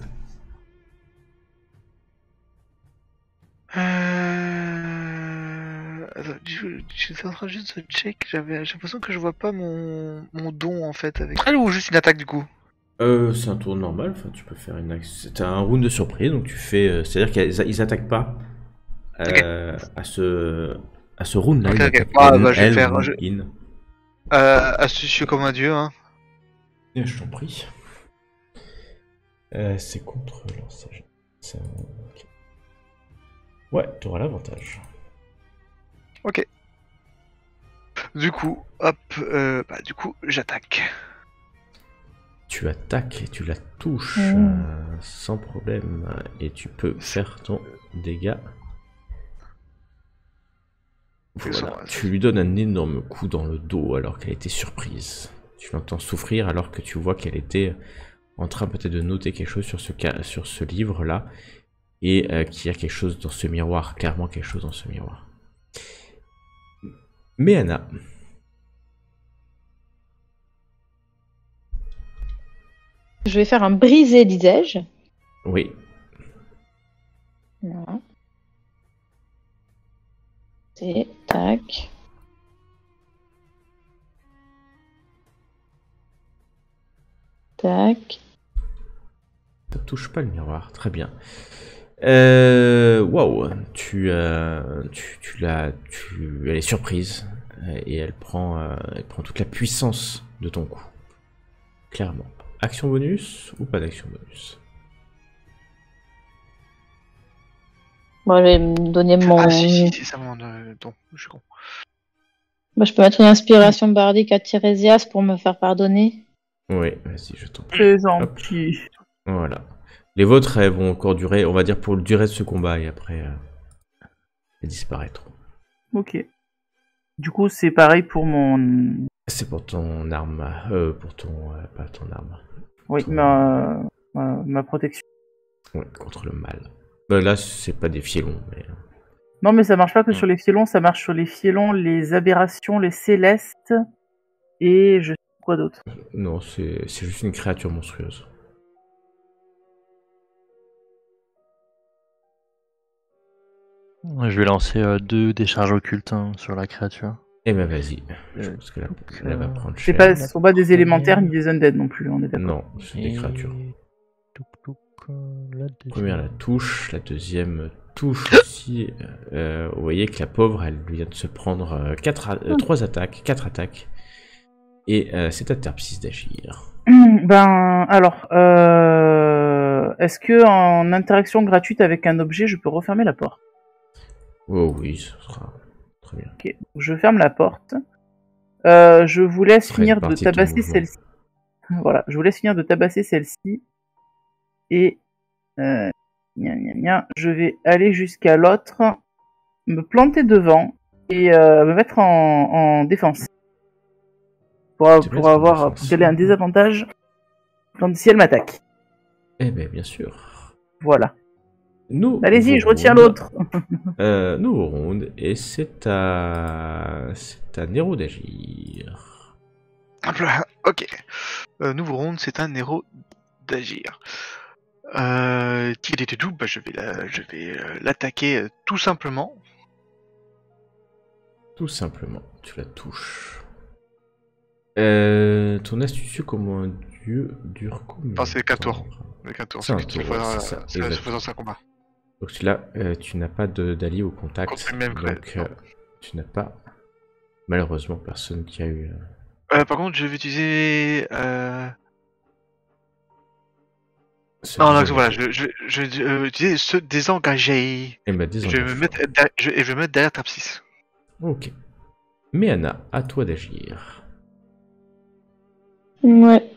Attends, j'étais en train juste de check, j'ai l'impression que je vois pas mon don en fait avec. Ah ou juste une attaque du coup. C'est un tour normal, enfin tu peux faire une action. T'as un round de surprise, donc tu fais. C'est-à-dire qu'ils attaquent pas à ce round-là. Ok, ils ok. attaquent Ah, elle bah, je vais ou faire- in. Astucieux comme un dieu, hein. Je t'en prie. C'est contre lançage. Ok. Ouais, t'auras l'avantage. Ok. Du coup, hop, du coup, j'attaque. Tu attaques et tu la touches sans problème. Et tu peux faire ton dégât. Voilà. Tu lui donnes un énorme coup dans le dos alors qu'elle était surprise. Tu l'entends souffrir alors que tu vois qu'elle était en train peut-être de noter quelque chose sur ce livre-là. Et qu'il y a quelque chose dans ce miroir, clairement quelque chose dans ce miroir. Mais Anna. Je vais faire un brisé, disais-je. Oui. Voilà. C'est tac. Tac. Ça touche pas le miroir, très bien. Waouh, elle est surprise et elle prend toute la puissance de ton coup. Clairement. Action bonus ou pas d'action bonus? Bon, je vais me donner mon. Ah si, c'est ça mon don, je suis con. Bah, je peux mettre une inspiration bardique à Tirésias pour me faire pardonner. Oui, vas-y, je t'en prie. C'est gentil. Voilà. Les vôtres, elles vont encore durer, on va dire, pour durer de ce combat et après, elles disparaîtront. Ok. Du coup, c'est pareil pour mon... C'est pour ton arme, pas ton arme. Oui, Ton... ma protection. Oui, contre le mal. Là, c'est pas des fielons, mais... Non, mais ça marche pas que sur les fielons, ça marche sur les fielons, les aberrations, les célestes, et je sais quoi d'autre. Non, c'est juste une créature monstrueuse. Je vais lancer 2 décharges occultes sur la créature. Eh ben vas-y, je pense que là, elle va prendre Ce cher. sont pas des élémentaires ni des undead non plus, on est d'accord. Non, c'est des créatures. Première la touche, la deuxième touche aussi. Vous voyez que la pauvre, elle vient de se prendre 4 attaques, 4 attaques. Et c'est à Terpsis d'agir. Ben, alors, est-ce que en interaction gratuite avec un objet, je peux refermer la porte? Oh oui, ce sera très bien. Ok, je ferme la porte. Je vous laisse finir de tabasser celle-ci. Voilà, je vous laisse finir de tabasser celle-ci. Et je vais aller jusqu'à l'autre, me planter devant et me mettre en défense. Pour qu'elle ait un désavantage si elle m'attaque. Eh bien, bien sûr. Voilà. Allez-y, je retiens l'autre. Nouveau round, et c'est à Nero d'agir. Ok. Nouveau round, c'est à Nero d'agir. Bah, je vais l'attaquer tout simplement. Tout simplement, tu la touches. Ton astucieux comme un dieu dure combien? Enfin, c'est 4 tours. C'est un combat. Donc là, tu n'as pas d'allié au contact. Donc tu n'as pas, malheureusement, personne qui a eu... Par contre, je vais utiliser... Non, voilà, je vais utiliser ce désengagé. Et bah, je vais me mettre derrière Terpsis. Ok. Mais Anna, à toi d'agir. Ouais.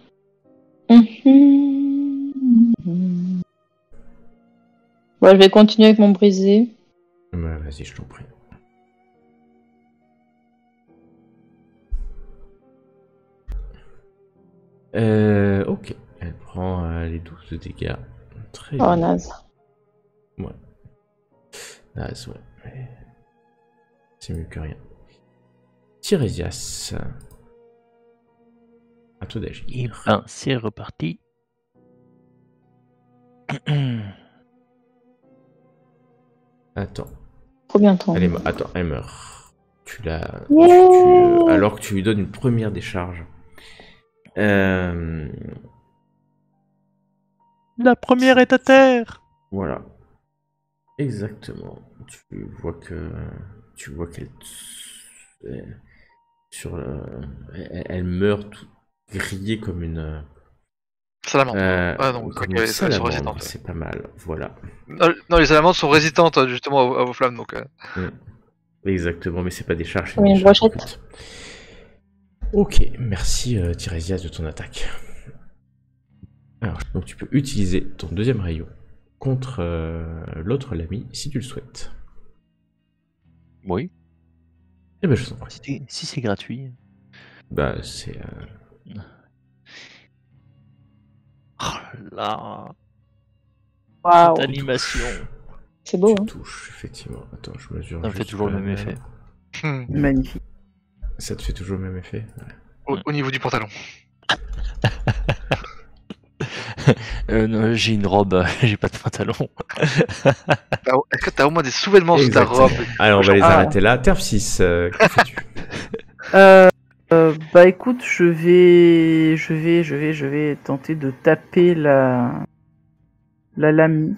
Ouais, je vais continuer avec mon brisé. Bah, vas-y, je t'en prie. Ok. Elle prend les 12 de dégâts. Très bien. Oh, naze. Ouais. Naze, ouais. Mais... c'est mieux que rien. Tirésias. À toi d'agir. Et ben, c'est reparti. Attends. Combien de temps? Attends, elle meurt. Yeah. Alors que tu lui donnes une première décharge. La première est à terre. Voilà. Exactement. Tu vois qu'elle elle meurt toute grillée comme une salamandre. Non, comme une salamandre, c'est pas mal. Voilà. Non, les salamandres sont résistantes justement à vos flammes, donc. Exactement, mais c'est pas des charges. Une brochette. Ok, merci Tirésias de ton attaque. Alors, donc tu peux utiliser ton deuxième rayon contre l'autre lami si tu le souhaites. Oui, Eh ben je t'en prie. si c'est gratuit. Bah c'est... Oh là, Waouh, cette animation. c'est beau. Tu Hein. touches, effectivement. Attends, je mesure. Ça me fait juste toujours le la même effet. Hmm. Magnifique. Ça te fait toujours le même effet? Ouais. Au niveau du pantalon. Non, j'ai une robe, j'ai pas de pantalon. Est-ce que t'as au moins des sous-vêtements sous ta Exactement. robe? Allez, on va les Ah. arrêter là. Terp 6, que fais-tu? Bah écoute, je vais tenter de taper la lame.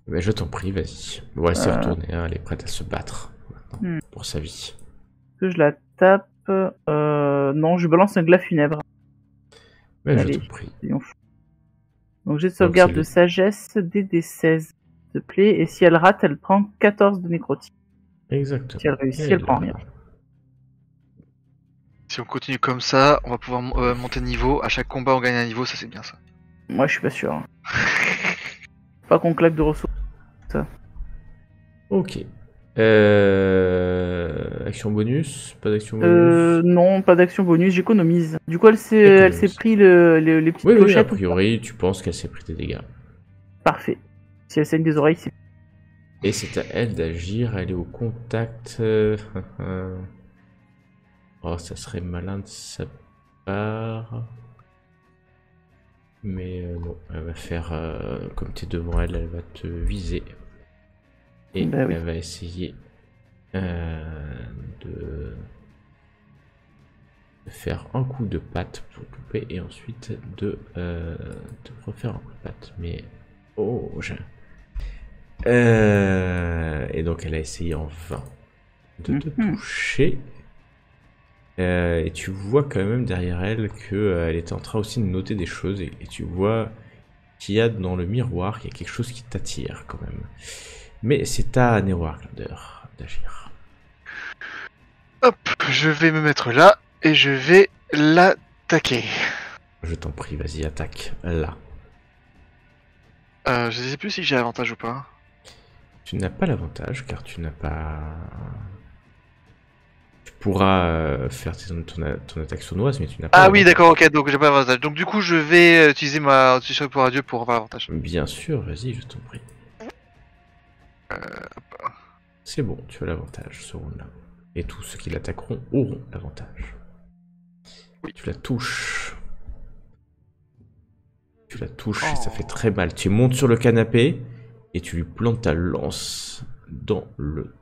Ben, je t'en prie, vas-y. Bon, elle s'est Euh. retournée, hein, elle est prête à se battre maintenant, Hmm. pour sa vie. Que je la tape. Non, je balance un glas funèbre. Mais Allez. je t'en prie. Triomphe. Donc j'ai de sauvegarde c'est de le- sagesse, DD16, s'il te plaît. Et si elle rate, elle prend 14 de nécrotique. Exactement. Si elle réussit, Et elle prend là, rien. Si on continue comme ça, on va pouvoir monter de niveau. À chaque combat, on gagne un niveau, ça c'est bien ça. Moi, je suis pas sûr. Hein. Pas qu'on claque de ressources. Ok. Action bonus? Pas d'action bonus? Non, pas d'action bonus, j'économise. Du coup, elle s'est Économise. pris les petites Oui, oui, a clochettes. priori, tu penses qu'elle s'est pris des dégâts. Parfait. Si elle saigne des oreilles, c'est... Et c'est à elle d'agir, elle est au contact. Oh, ça serait malin de sa part. Mais non, elle va faire comme tu es devant elle, elle va te viser. Et Bah oui. elle va essayer de faire un coup de patte pour couper et ensuite de refaire un coup de patte. Mais oh, et donc elle a essayé en vain de te toucher. Et tu vois quand même derrière elle qu'elle est en train aussi de noter des choses et tu vois qu'il y a dans le miroir, il y a quelque chose qui t'attire quand même. Mais c'est à Nero Arglander d'agir. Hop, je vais me mettre là et je vais l'attaquer. Je t'en prie, vas-y, attaque là. Je sais plus si j'ai avantage ou pas. Tu n'as pas l'avantage car tu n'as pas... Tu pourras faire ton attaque sournoise, mais tu n'as pas Ah oui, l'avantage. d'accord, ok, donc j'ai pas avantage. Donc du coup, je vais utiliser ma tuition pour adieu pour avoir avantage. Bien sûr, vas-y, je t'en prie. C'est bon, tu as l'avantage ce round-là. Et tous ceux qui l'attaqueront auront l'avantage. Oui. Tu la touches. Tu la touches et ça fait très mal. Tu montes sur le canapé et tu lui plantes ta lance dans le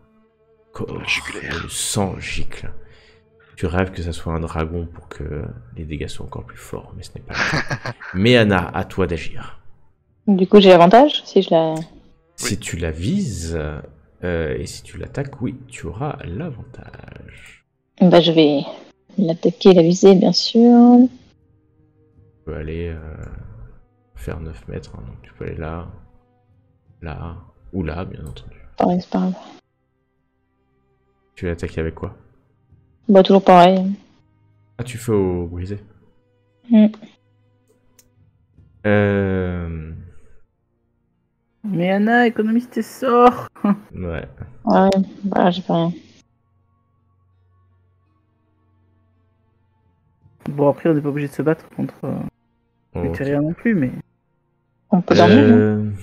corps. Jugulaire. Et le sang gicle. Tu rêves que ça soit un dragon pour que les dégâts soient encore plus forts, mais ce n'est pas le cas. Mais Anna, à toi d'agir. Du coup, j'ai l'avantage si je la. Si tu la vises et si tu l'attaques, oui, tu auras l'avantage. Bah, je vais l'attaquer, la viser, bien sûr. Tu peux aller faire 9 mètres, hein, donc tu peux aller là, là, ou là, bien entendu. Pareil, c'est pas grave. Tu l'attaques avec quoi? Bah, toujours pareil. Ah, tu fais au brisé. Mm. Mais Anna, économise tes sorts. Ouais. Ouais, bah, j'ai pas rien. Bon, après, on n'est pas obligé de se battre contre les Ok. terriens non plus, mais... On peut dormir, non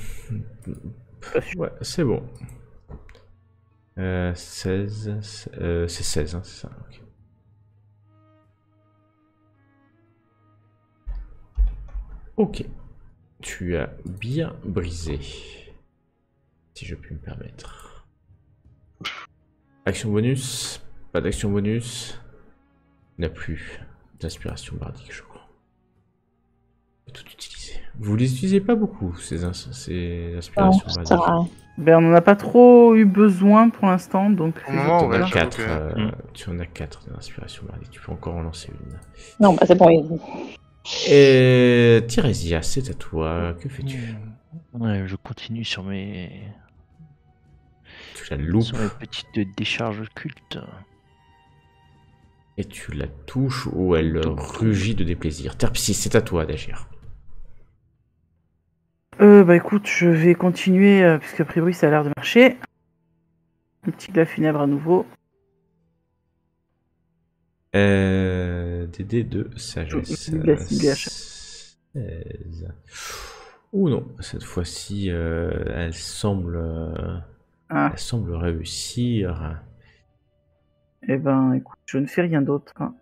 Pas sûr. Ouais, c'est bon. 16, c'est 16, hein, c'est ça. Ok. Ok. Tu as bien brisé. Si je puis me permettre. Action bonus. Pas d'action bonus. Il n'a plus d'inspiration bardique, je crois. On peut tout utiliser. Vous les utilisez pas beaucoup, ces Non, inspirations ça sert à bardiques. rien. Ben, on n'en a pas trop eu besoin pour l'instant, donc... Au moment, T'en ouais, as j'avoue 4, que- tu en as 4 d'inspiration bardique. Tu peux encore en lancer une. Non, bah, c'est bon. il- Et Tirésia, c'est à toi. Que fais-tu? Ouais, je continue sur mes Tu la loupes petites décharges cultes. et tu la touches ou elle rugit de déplaisir. Terpsis, c'est à toi d'agir. Bah écoute, je vais continuer, puisque a priori ça a l'air de marcher. Un petit glas funèbre à nouveau. Des dés de sagesse. Du glacis, 16. Ou non, cette fois-ci, elle semble réussir. Eh ben, écoute, je ne fais rien d'autre. Hein.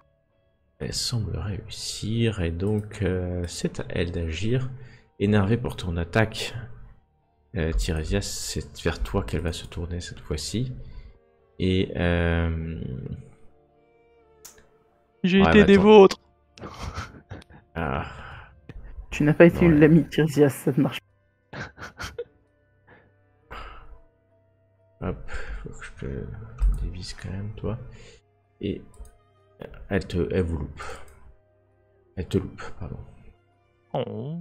Elle semble réussir, et donc c'est à elle d'agir. Énervée pour ton attaque, Tirésias, c'est vers toi qu'elle va se tourner cette fois-ci. Et J'ai Ouais, été bah, des attends. vôtres. ah, Tu n'as pas été Ouais. une l'ami de Tiresias, ça ne marche hop, faut que je te dévisse quand même, toi. Et elle vous loupe. Elle te loupe, pardon. Oh.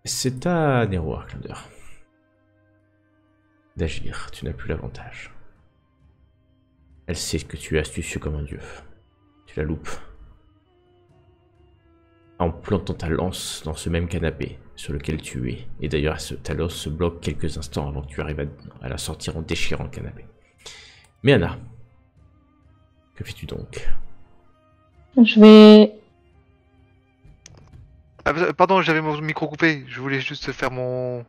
C'est à Nero Arklander d'agir. Tu n'as plus l'avantage. Elle sait que tu es astucieux comme un dieu. Tu la loupes. En plantant ta lance dans ce même canapé sur lequel tu es. Et d'ailleurs, ta lance se bloque quelques instants avant que tu arrives à la sortir en déchirant le canapé. Mais Anna, que fais-tu donc? Je vais. Ah, pardon, j'avais mon micro coupé. Je voulais juste faire ma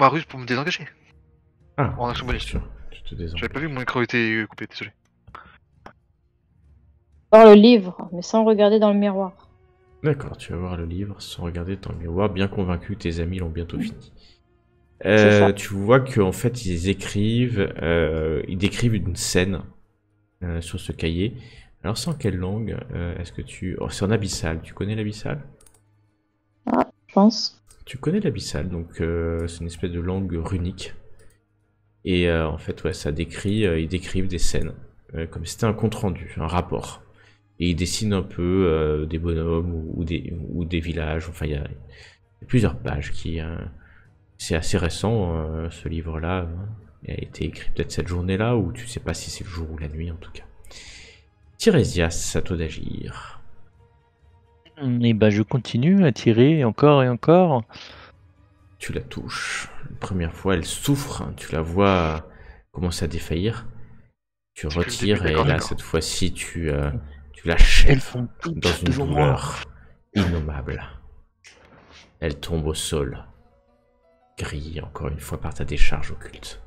ruse pour me désengager. Ah, En action bien bonus. sûr, tu te désengages. J'avais pas vu que mon micro était coupé, désolé. Voir le livre, mais sans regarder dans le miroir. D'accord, tu vas voir le livre sans regarder dans le miroir, bien convaincu que tes amis l'ont bientôt fini. C'est ça. Tu vois qu'en fait ils décrivent une scène sur ce cahier. Alors c'est en quelle langue est-ce que tu... Oh, c'est en abyssal, tu connais l'abyssal? Je pense. Tu connais l'abyssal, donc c'est une espèce de langue runique. Et en fait, ouais, ils décrivent des scènes, comme si c'était un compte-rendu, un rapport. Et ils dessinent un peu des bonhommes ou des villages, enfin il y a plusieurs pages qui... c'est assez récent, ce livre-là. Il a été écrit peut-être cette journée-là, ou tu sais pas si c'est le jour ou la nuit en tout cas. Tirésias, à toi d'agir. Et bah je continue à tirer encore et encore. Tu la touches. La première fois, elle souffre. Hein, tu la vois commencer à défaillir. Tu C'est que le retires début, et d'accord, là, d'accord. cette fois-ci, tu l'achèves Elles font toutes dans une devant moi. douleur innommable. Elle tombe au sol, grillée encore une fois par ta décharge occulte.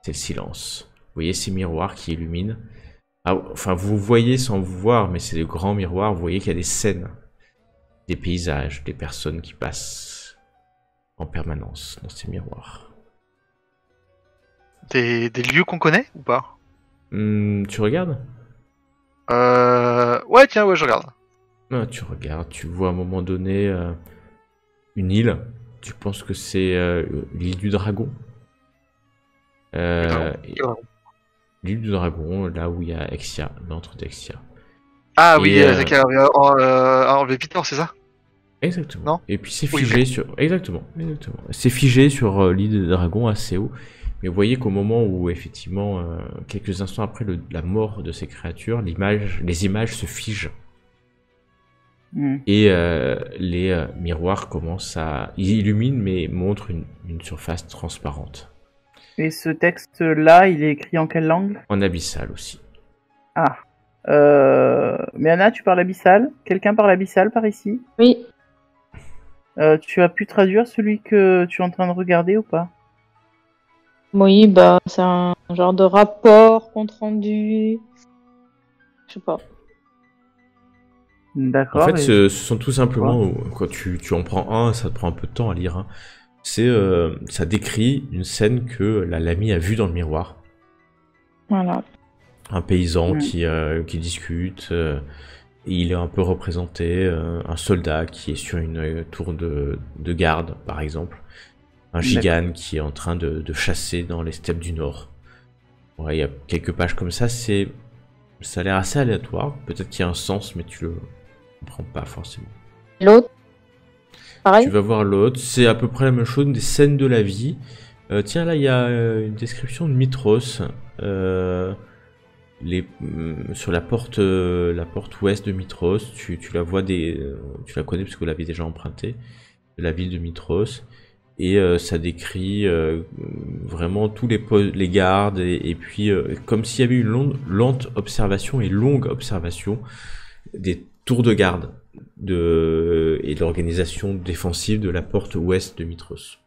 C'est le silence. Vous voyez ces miroirs qui illuminent. Ah, enfin, vous voyez sans vous voir, mais c'est des grands miroirs. Vous voyez qu'il y a des scènes, des paysages, des personnes qui passent en permanence dans ces miroirs. Des lieux qu'on connaît ou pas? Tu regardes? Ouais, tiens, ouais, je regarde. Ah, tu regardes, tu vois à un moment donné une île. Tu penses que c'est l'île du dragon. L'île du dragon, là où il y a Exia, l'antre d'Exia. Ah Et, oui, c'est qui a enlevé Peter, c'est ça? Exactement. Non. Et puis c'est Oui, figé sur... Exactement. C'est figé sur l'île des dragons assez haut. Mais vous voyez qu'au moment où, effectivement, quelques instants après la mort de ces créatures, les images se figent. Et les miroirs commencent à... Ils illuminent, mais montrent une surface transparente. Et ce texte-là, il est écrit en quelle langue? En abyssal aussi. Ah. Mais Anna, tu parles abyssal? Quelqu'un parle abyssal par ici? Oui. Tu as pu traduire celui que tu es en train de regarder ou pas? Oui, bah, c'est un genre de rapport, compte rendu. Je sais pas. D'accord. En fait, et- ce sont tout simplement... Quand tu en prends un, ça te prend un peu de temps à lire. Hein. Ça décrit une scène que l'ami a vue dans le miroir. Voilà. Un paysan Mm. qui discute. Il est un peu représenté. Un soldat qui est sur une tour de garde, par exemple. Un gigane qui est en train de chasser dans les steppes du nord. Ouais, il y a quelques pages comme ça. Ça a l'air assez aléatoire. Peut-être qu'il y a un sens, mais tu le comprends pas forcément. L'autre? Pareil? Tu vas voir l'autre, c'est à peu près la même chose, des scènes de la vie. Tiens, là, il y a une description de Mitros. sur la porte ouest de Mitros, tu la vois tu la connais parce que vous l'avez déjà empruntée, de la ville de Mitros, et ça décrit vraiment tous les gardes, et puis comme s'il y avait une lente observation et longue observation des tours de garde et de l'organisation défensive de la porte ouest de Mitros.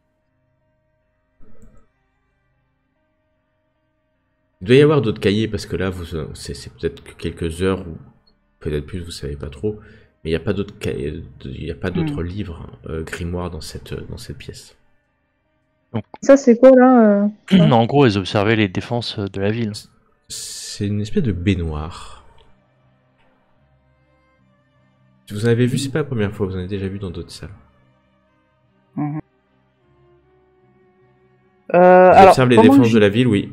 Il doit y avoir d'autres cahiers parce que là, c'est peut-être que quelques heures ou peut-être plus, vous savez pas trop. Mais il n'y a pas d'autres cahiers, il y a pas d'autres livres grimoires dans cette pièce. Ça, c'est quoi, là En gros, ils observaient les défenses de la ville. C'est une espèce de baignoire. Vous en avez vu, c'est pas la première fois, vous en avez déjà vu dans d'autres salles. Mhm. Vous Alors, observez les défenses de la ville, oui.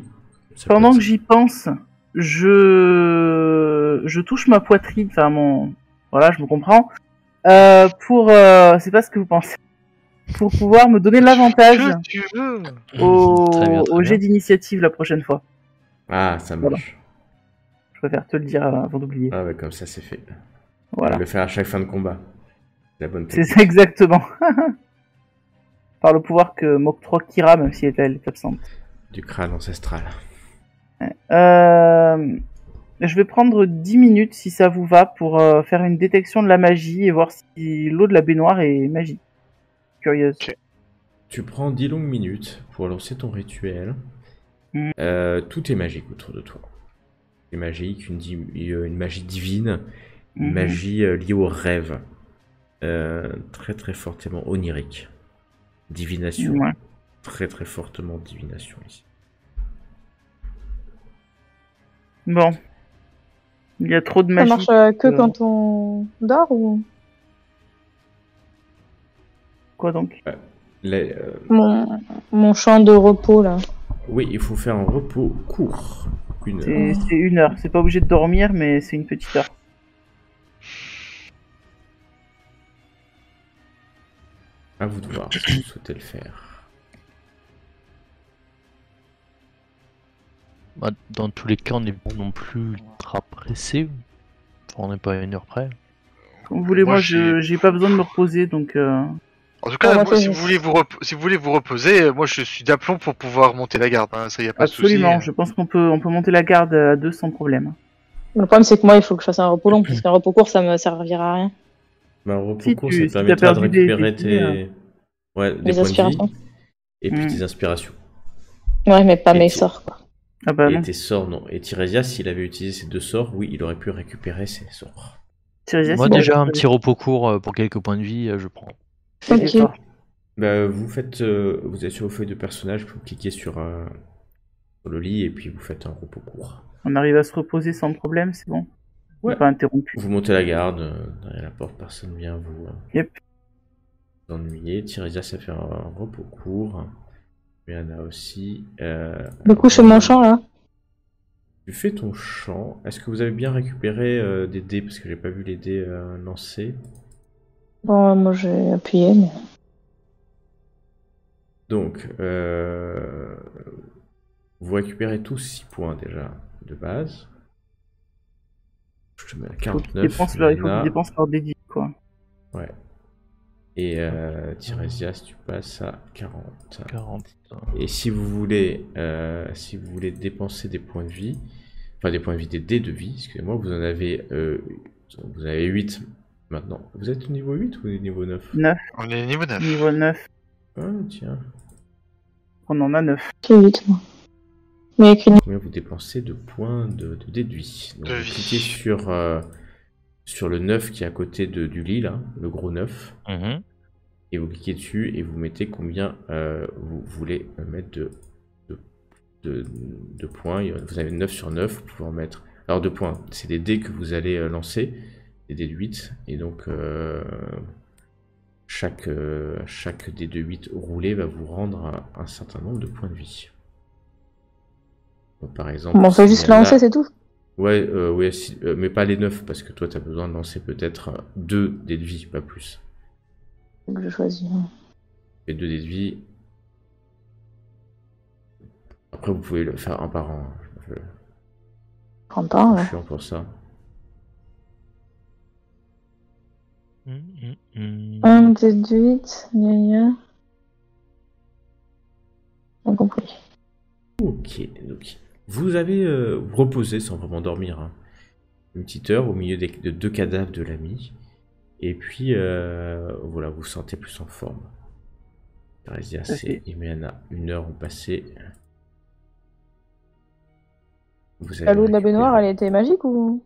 Pendant que j'y pense, je touche ma poitrine, enfin voilà, je me comprends. C'est pas ce que vous pensez. Pour pouvoir me donner l'avantage Que tu veux. au jet d'initiative la prochaine fois. Ah, ça marche. Voilà. Je préfère te le dire avant d'oublier. Ah ouais, comme ça c'est fait. Voilà. On va le faire à chaque fin de combat. La bonne C'est ça exactement. Par le pouvoir que m'octroie Kira, même si elle est absente. Du crâne ancestral. Je vais prendre 10 minutes si ça vous va pour faire une détection de la magie et voir si l'eau de la baignoire est magique. Curieuse. Ok. Tu prends 10 longues minutes pour lancer ton rituel. Tout est magique autour de toi. C'est magique, une magie divine, une magie liée au rêve. Très très fortement onirique. Divination. Ouais. Très très fortement divination ici. Bon. Il y a trop de Ça magie. marche que quand on dort ou Quoi donc? mon champ de repos, là. Oui, il faut faire un repos court. Une heure. C'est 1 heure. C'est pas obligé de dormir, mais c'est une petite heure. À vous de voir si vous souhaitez le faire. Bah, dans tous les cas, on n'est pas non plus ultra pressé. Enfin, on n'est pas à 1 heure près. Comme vous voulez, moi j'ai pas besoin de me reposer, donc... En tout cas, moi, moi, si je- vous voulez vous reposer, moi je suis d'aplomb pour pouvoir monter la garde. Hein. Ça y a pas Absolument, de souci. je pense qu'on peut monter la garde à 2 sans problème. Le problème, c'est que moi, il faut que je fasse un repos long, parce qu'un repos court, ça me servira à rien. Bah, un repos Si court, tu- ça si te t'as permettra de perdu des récupérer points, des Les points de vie aspirations. et puis tes inspirations. Ouais, mais pas Et mes tu- sorts, quoi. Ah bah Et non. tes sorts, non. Et Tiresia, s'il avait utilisé ses 2 sorts, oui, il aurait pu récupérer ses sorts. Tiresia, Moi, c'est déjà, bon. un petit repos court pour quelques points de vie, je prends. C'est Ok. fort. Bah, vous êtes sur vos feuilles de personnage, vous cliquez sur le lit et puis vous faites un repos court. On arrive à se reposer sans problème, c'est bon. Ouais. Pas interrompu. Vous montez la garde, derrière la porte, personne vient vous Yep. ennuyer. Tiresia, ça fait un repos court. Rihanna aussi. Du coup, je fais mon champ, là. Tu fais ton chant. Est-ce que vous avez bien récupéré des dés? Parce que j'ai pas vu les dés lancés. Bon, moi, j'ai appuyé, mais... Donc, vous récupérez tous 6 points déjà de base. Je te mets à Il faut 49. qu'ils Rihanna. dépensent leur dédit, quoi. Ouais. Et Tiresia, si tu passes à 40. 40. Et si vous voulez dépenser des points de vie, enfin des points de vie, des dés de vie, excusez-moi, vous avez 8 maintenant. Vous êtes au niveau 8 ou au niveau 9? 9, On est niveau 9. niveau 9. Ah tiens. On en a 9. C'est 8, moi. Mais écrit Combien vous dépensez de points de dés de vie? Donc, De vous vie. cliquez sur le 9 qui est à côté du lit, là, le gros 9. Mhm. Et vous cliquez dessus et vous mettez combien vous voulez mettre de points. Vous avez 9 sur 9, vous pouvez en mettre. Alors 2 points, c'est des dés que vous allez lancer, des dés de 8. Et donc chaque dé de 8 roulé va vous rendre un certain nombre de points de vie. Donc, par exemple, Bon, on fait juste si elle lancer, a- c'est tout. Ouais, mais pas les 9 parce que toi tu as besoin de lancer peut-être 2 dés de vie, pas plus. Faut que je choisis. Et 2 dés de vie. Après, vous pouvez le faire un par un. 30 ans, Je là. suis pour ça. 1 déduite, gna. Bien compris. Ok, donc vous avez reposé sans vraiment dormir, hein, une petite heure au milieu de deux cadavres de l'ami. Et puis voilà, vous vous sentez plus en forme. Thérèse fait. et Milana, 1 heure ont passé. Vous La avez l'eau de la récupéré. baignoire, elle était magique ou?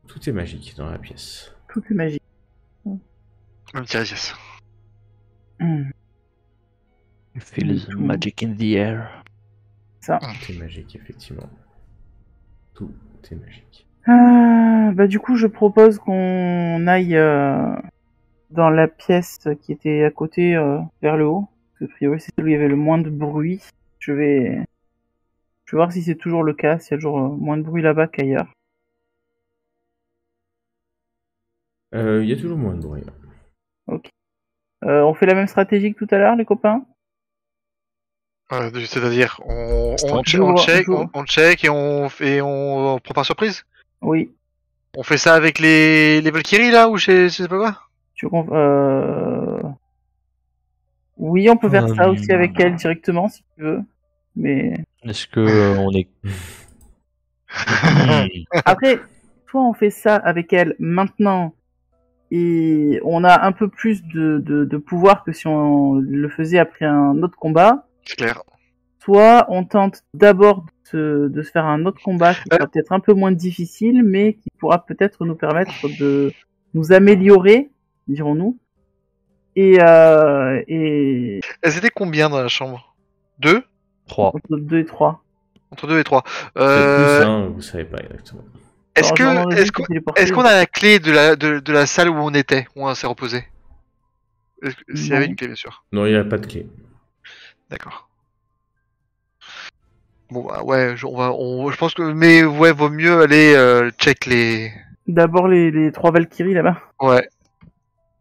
Tout est magique dans la pièce. Tout est magique. Même Tiresias. Hmm, Feel the magic in the air. Ça. Tout est magique, effectivement. Tout est magique. Bah du coup, je propose qu'on aille dans la pièce qui était à côté, vers le haut. Parce que a priori, c'est celle où il y avait le moins de bruit. Je vais voir si c'est toujours le cas, s'il y a toujours moins de bruit là-bas qu'ailleurs. Il y a toujours moins de bruit. Ok. On fait la même stratégie que tout à l'heure, les copains? C'est-à-dire, on J'ouvre- check, j'ouvre. on check et on prend par surprise. Oui. On fait ça avec les Valkyries là ou je sais pas quoi. Tu Oui, on peut faire ça aussi avec elle directement, si tu veux. Mais Est-ce que on est. après, soit on fait ça avec elle maintenant, et on a un peu plus de pouvoir que si on le faisait après un autre combat. C'est clair. Soit on tente d'abord de se faire un autre combat qui sera peut-être un peu moins difficile, mais qui pourra peut-être nous permettre de nous améliorer, dirons-nous. Et Elles étaient combien dans la chambre? 2? 3. entre 2 et 3. Entre 2 et 3. Peut-être plus, hein, vous savez pas exactement. Est-ce qu'on a la clé de la salle où on était, où on s'est reposé? S'il y avait une clé, bien sûr. Non, il n'y a pas de clé. D'accord. Bon bah ouais, je pense que mais ouais, vaut mieux aller check les. D'abord les 3 Valkyries là-bas. Ouais.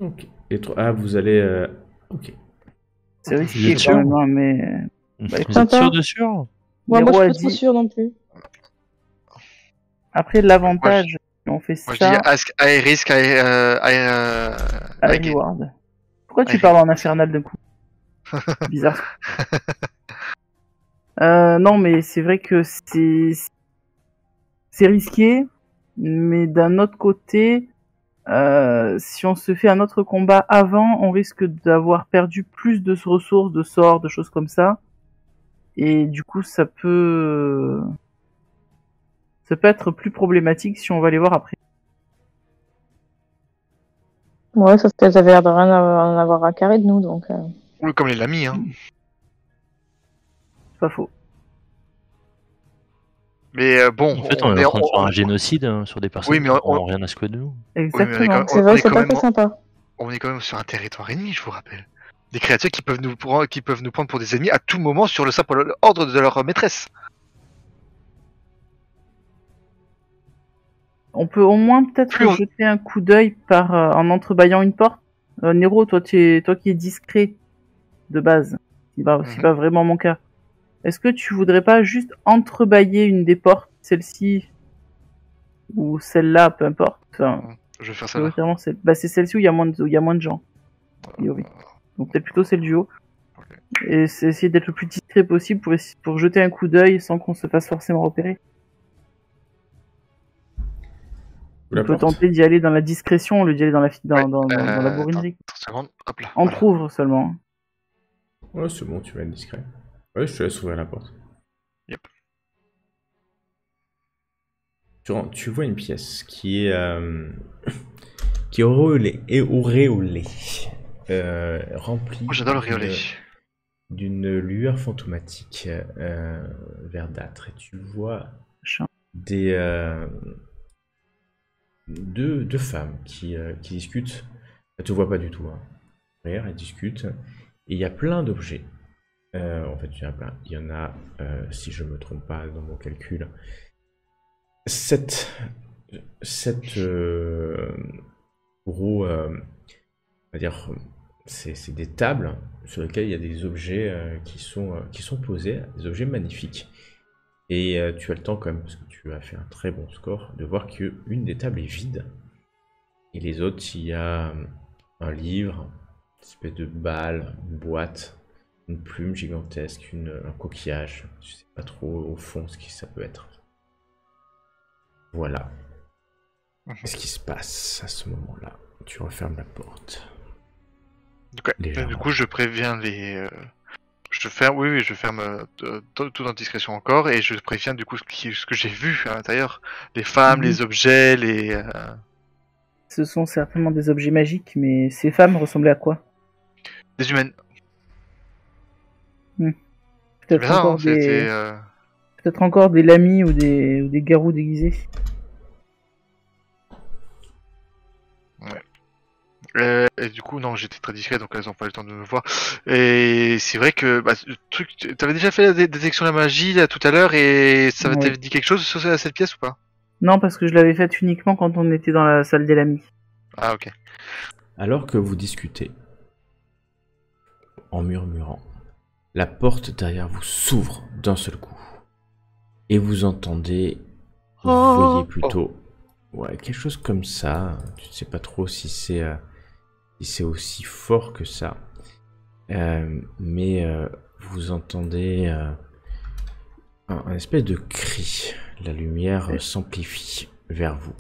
Ok. Ah, vous allez. Ok. C'est risqué Vous êtes quand sûr même, hein, mais Vous êtes sympa. sûr de sûr? Moi, Nero je a suis pas trop dit- sûre non plus. après l'avantage, si on fait Moi je dis ça high risk, à high gain. reward. Pourquoi tu High parles en infernal d'un coup? C'est bizarre. Non, mais c'est vrai que c'est risqué, mais d'un autre côté, si on se fait un autre combat avant, on risque d'avoir perdu plus de ressources, de sorts, de choses comme ça. Et du coup, ça peut être plus problématique si on va les voir après. Ouais, ça elles avaient l'air de rien en avoir à carrer de nous, donc. Ou comme les lamis, hein. C'est pas faux. Mais bon, En fait, on est en train de faire un génocide sur des personnes Oui, mais qui on- n'ont rien à secouer de nous. Exactement. on- C'est on vrai, est c'est quand pas même très sympa. on est quand même sur un territoire ennemi, je vous rappelle. Des créatures qui peuvent nous prendre pour des ennemis à tout moment sur le simple ordre de leur maîtresse. On peut au moins peut-être Plus on- jeter un coup d'œil en entrebâillant une porte. Nero, toi qui es discret de base, c'est pas vraiment mon cas. Est-ce que tu voudrais pas juste entrebâiller une des portes, celle-ci ou celle-là, peu importe. Enfin, Je vais faire ça là. prioritairement, c'est celle-ci où il y a moins de gens. a priori. Donc peut-être plutôt celle du haut. Ok. Et c'est essayer d'être le plus discret possible pour jeter un coup d'œil sans qu'on se fasse forcément repérer. On peut tenter d'y aller dans la discrétion au lieu d'y aller dans la bourrinerie. 30 secondes, hop là. Entrouvre seulement. Ouais, c'est bon, tu vas être discret. Ouais, je te laisse ouvrir la porte. Yep. Tu vois une pièce qui est qui est auréolée, remplie. Oh, j'adore le riolet. D'une lueur fantomatique verdâtre, et tu vois des deux femmes qui discutent. Elles te voient pas du tout, hein. Derrière, elles discutent, et il y a plein d'objets. En fait, il y en a plein. Il y en a, si je me trompe pas dans mon calcul, 7 gros, on va dire, c'est des tables sur lesquelles il y a des objets qui sont posés, des objets magnifiques. Et tu as le temps quand même, parce que tu as fait un très bon score, de voir qu'une des tables est vide. Et les autres, il y a un livre, une espèce de balle, une boîte, une plume gigantesque, un coquillage. Je sais pas trop au fond ce que ça peut être. Voilà. Qu'est-ce qui se passe à ce moment-là? Tu refermes la porte. Du coup, je préviens les. Je ferme tout en discrétion encore et je préviens du coup ce que j'ai vu à l'intérieur. Les femmes, les objets, les. Ce sont certainement des objets magiques, mais ces femmes ressemblaient à quoi? Des humaines. Peut-être Ça, encore, hein, c'était. peut-être encore des lamis ou des garous déguisés. Et du coup, non, j'étais très discret, donc elles n'ont pas eu le temps de me voir. Et c'est vrai que le truc, t'avais déjà fait la détection de la magie là tout à l'heure, et ça Oui. t'avait dit quelque chose sur cette pièce ou pas? Non, parce que je l'avais faite uniquement quand on était dans la salle des lamis. Ah, ok. Alors que vous discutez, en murmurant, la porte derrière vous s'ouvre d'un seul coup. Et vous entendez, vous voyez plutôt, ouais, quelque chose comme ça. Tu ne sais pas trop si c'est aussi fort que ça. Mais vous entendez un espèce de cri. La lumière s'amplifie vers vous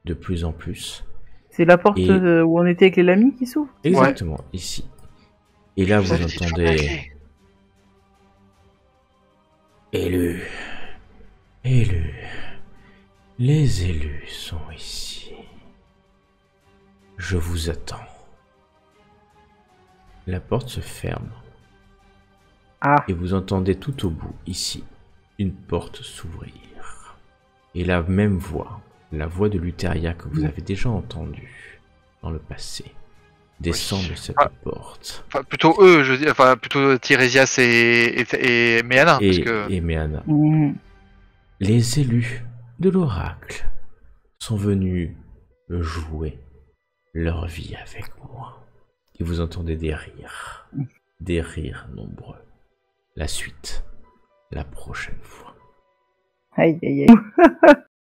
de plus en plus. C'est la porte Et- où on était avec les lamis qui s'ouvre? Exactement, ici. Et là, vous avais dit de fermer la entendez... clé. Élus. Élus. Les élus sont ici. Je vous attends. La porte se ferme. Ah, Et vous entendez tout au bout, ici, une porte s'ouvrir. Et la même voix, la voix de Luteria que vous avez déjà entendue dans le passé, descend de cette porte. Enfin, plutôt eux, je dis, enfin, plutôt Tirésias et Méana, parce que. Et Méana. mmh. Les élus de l'oracle sont venus jouer leur vie avec moi. Et vous entendez des rires nombreux. La suite, la prochaine fois. Aïe, aïe, aïe.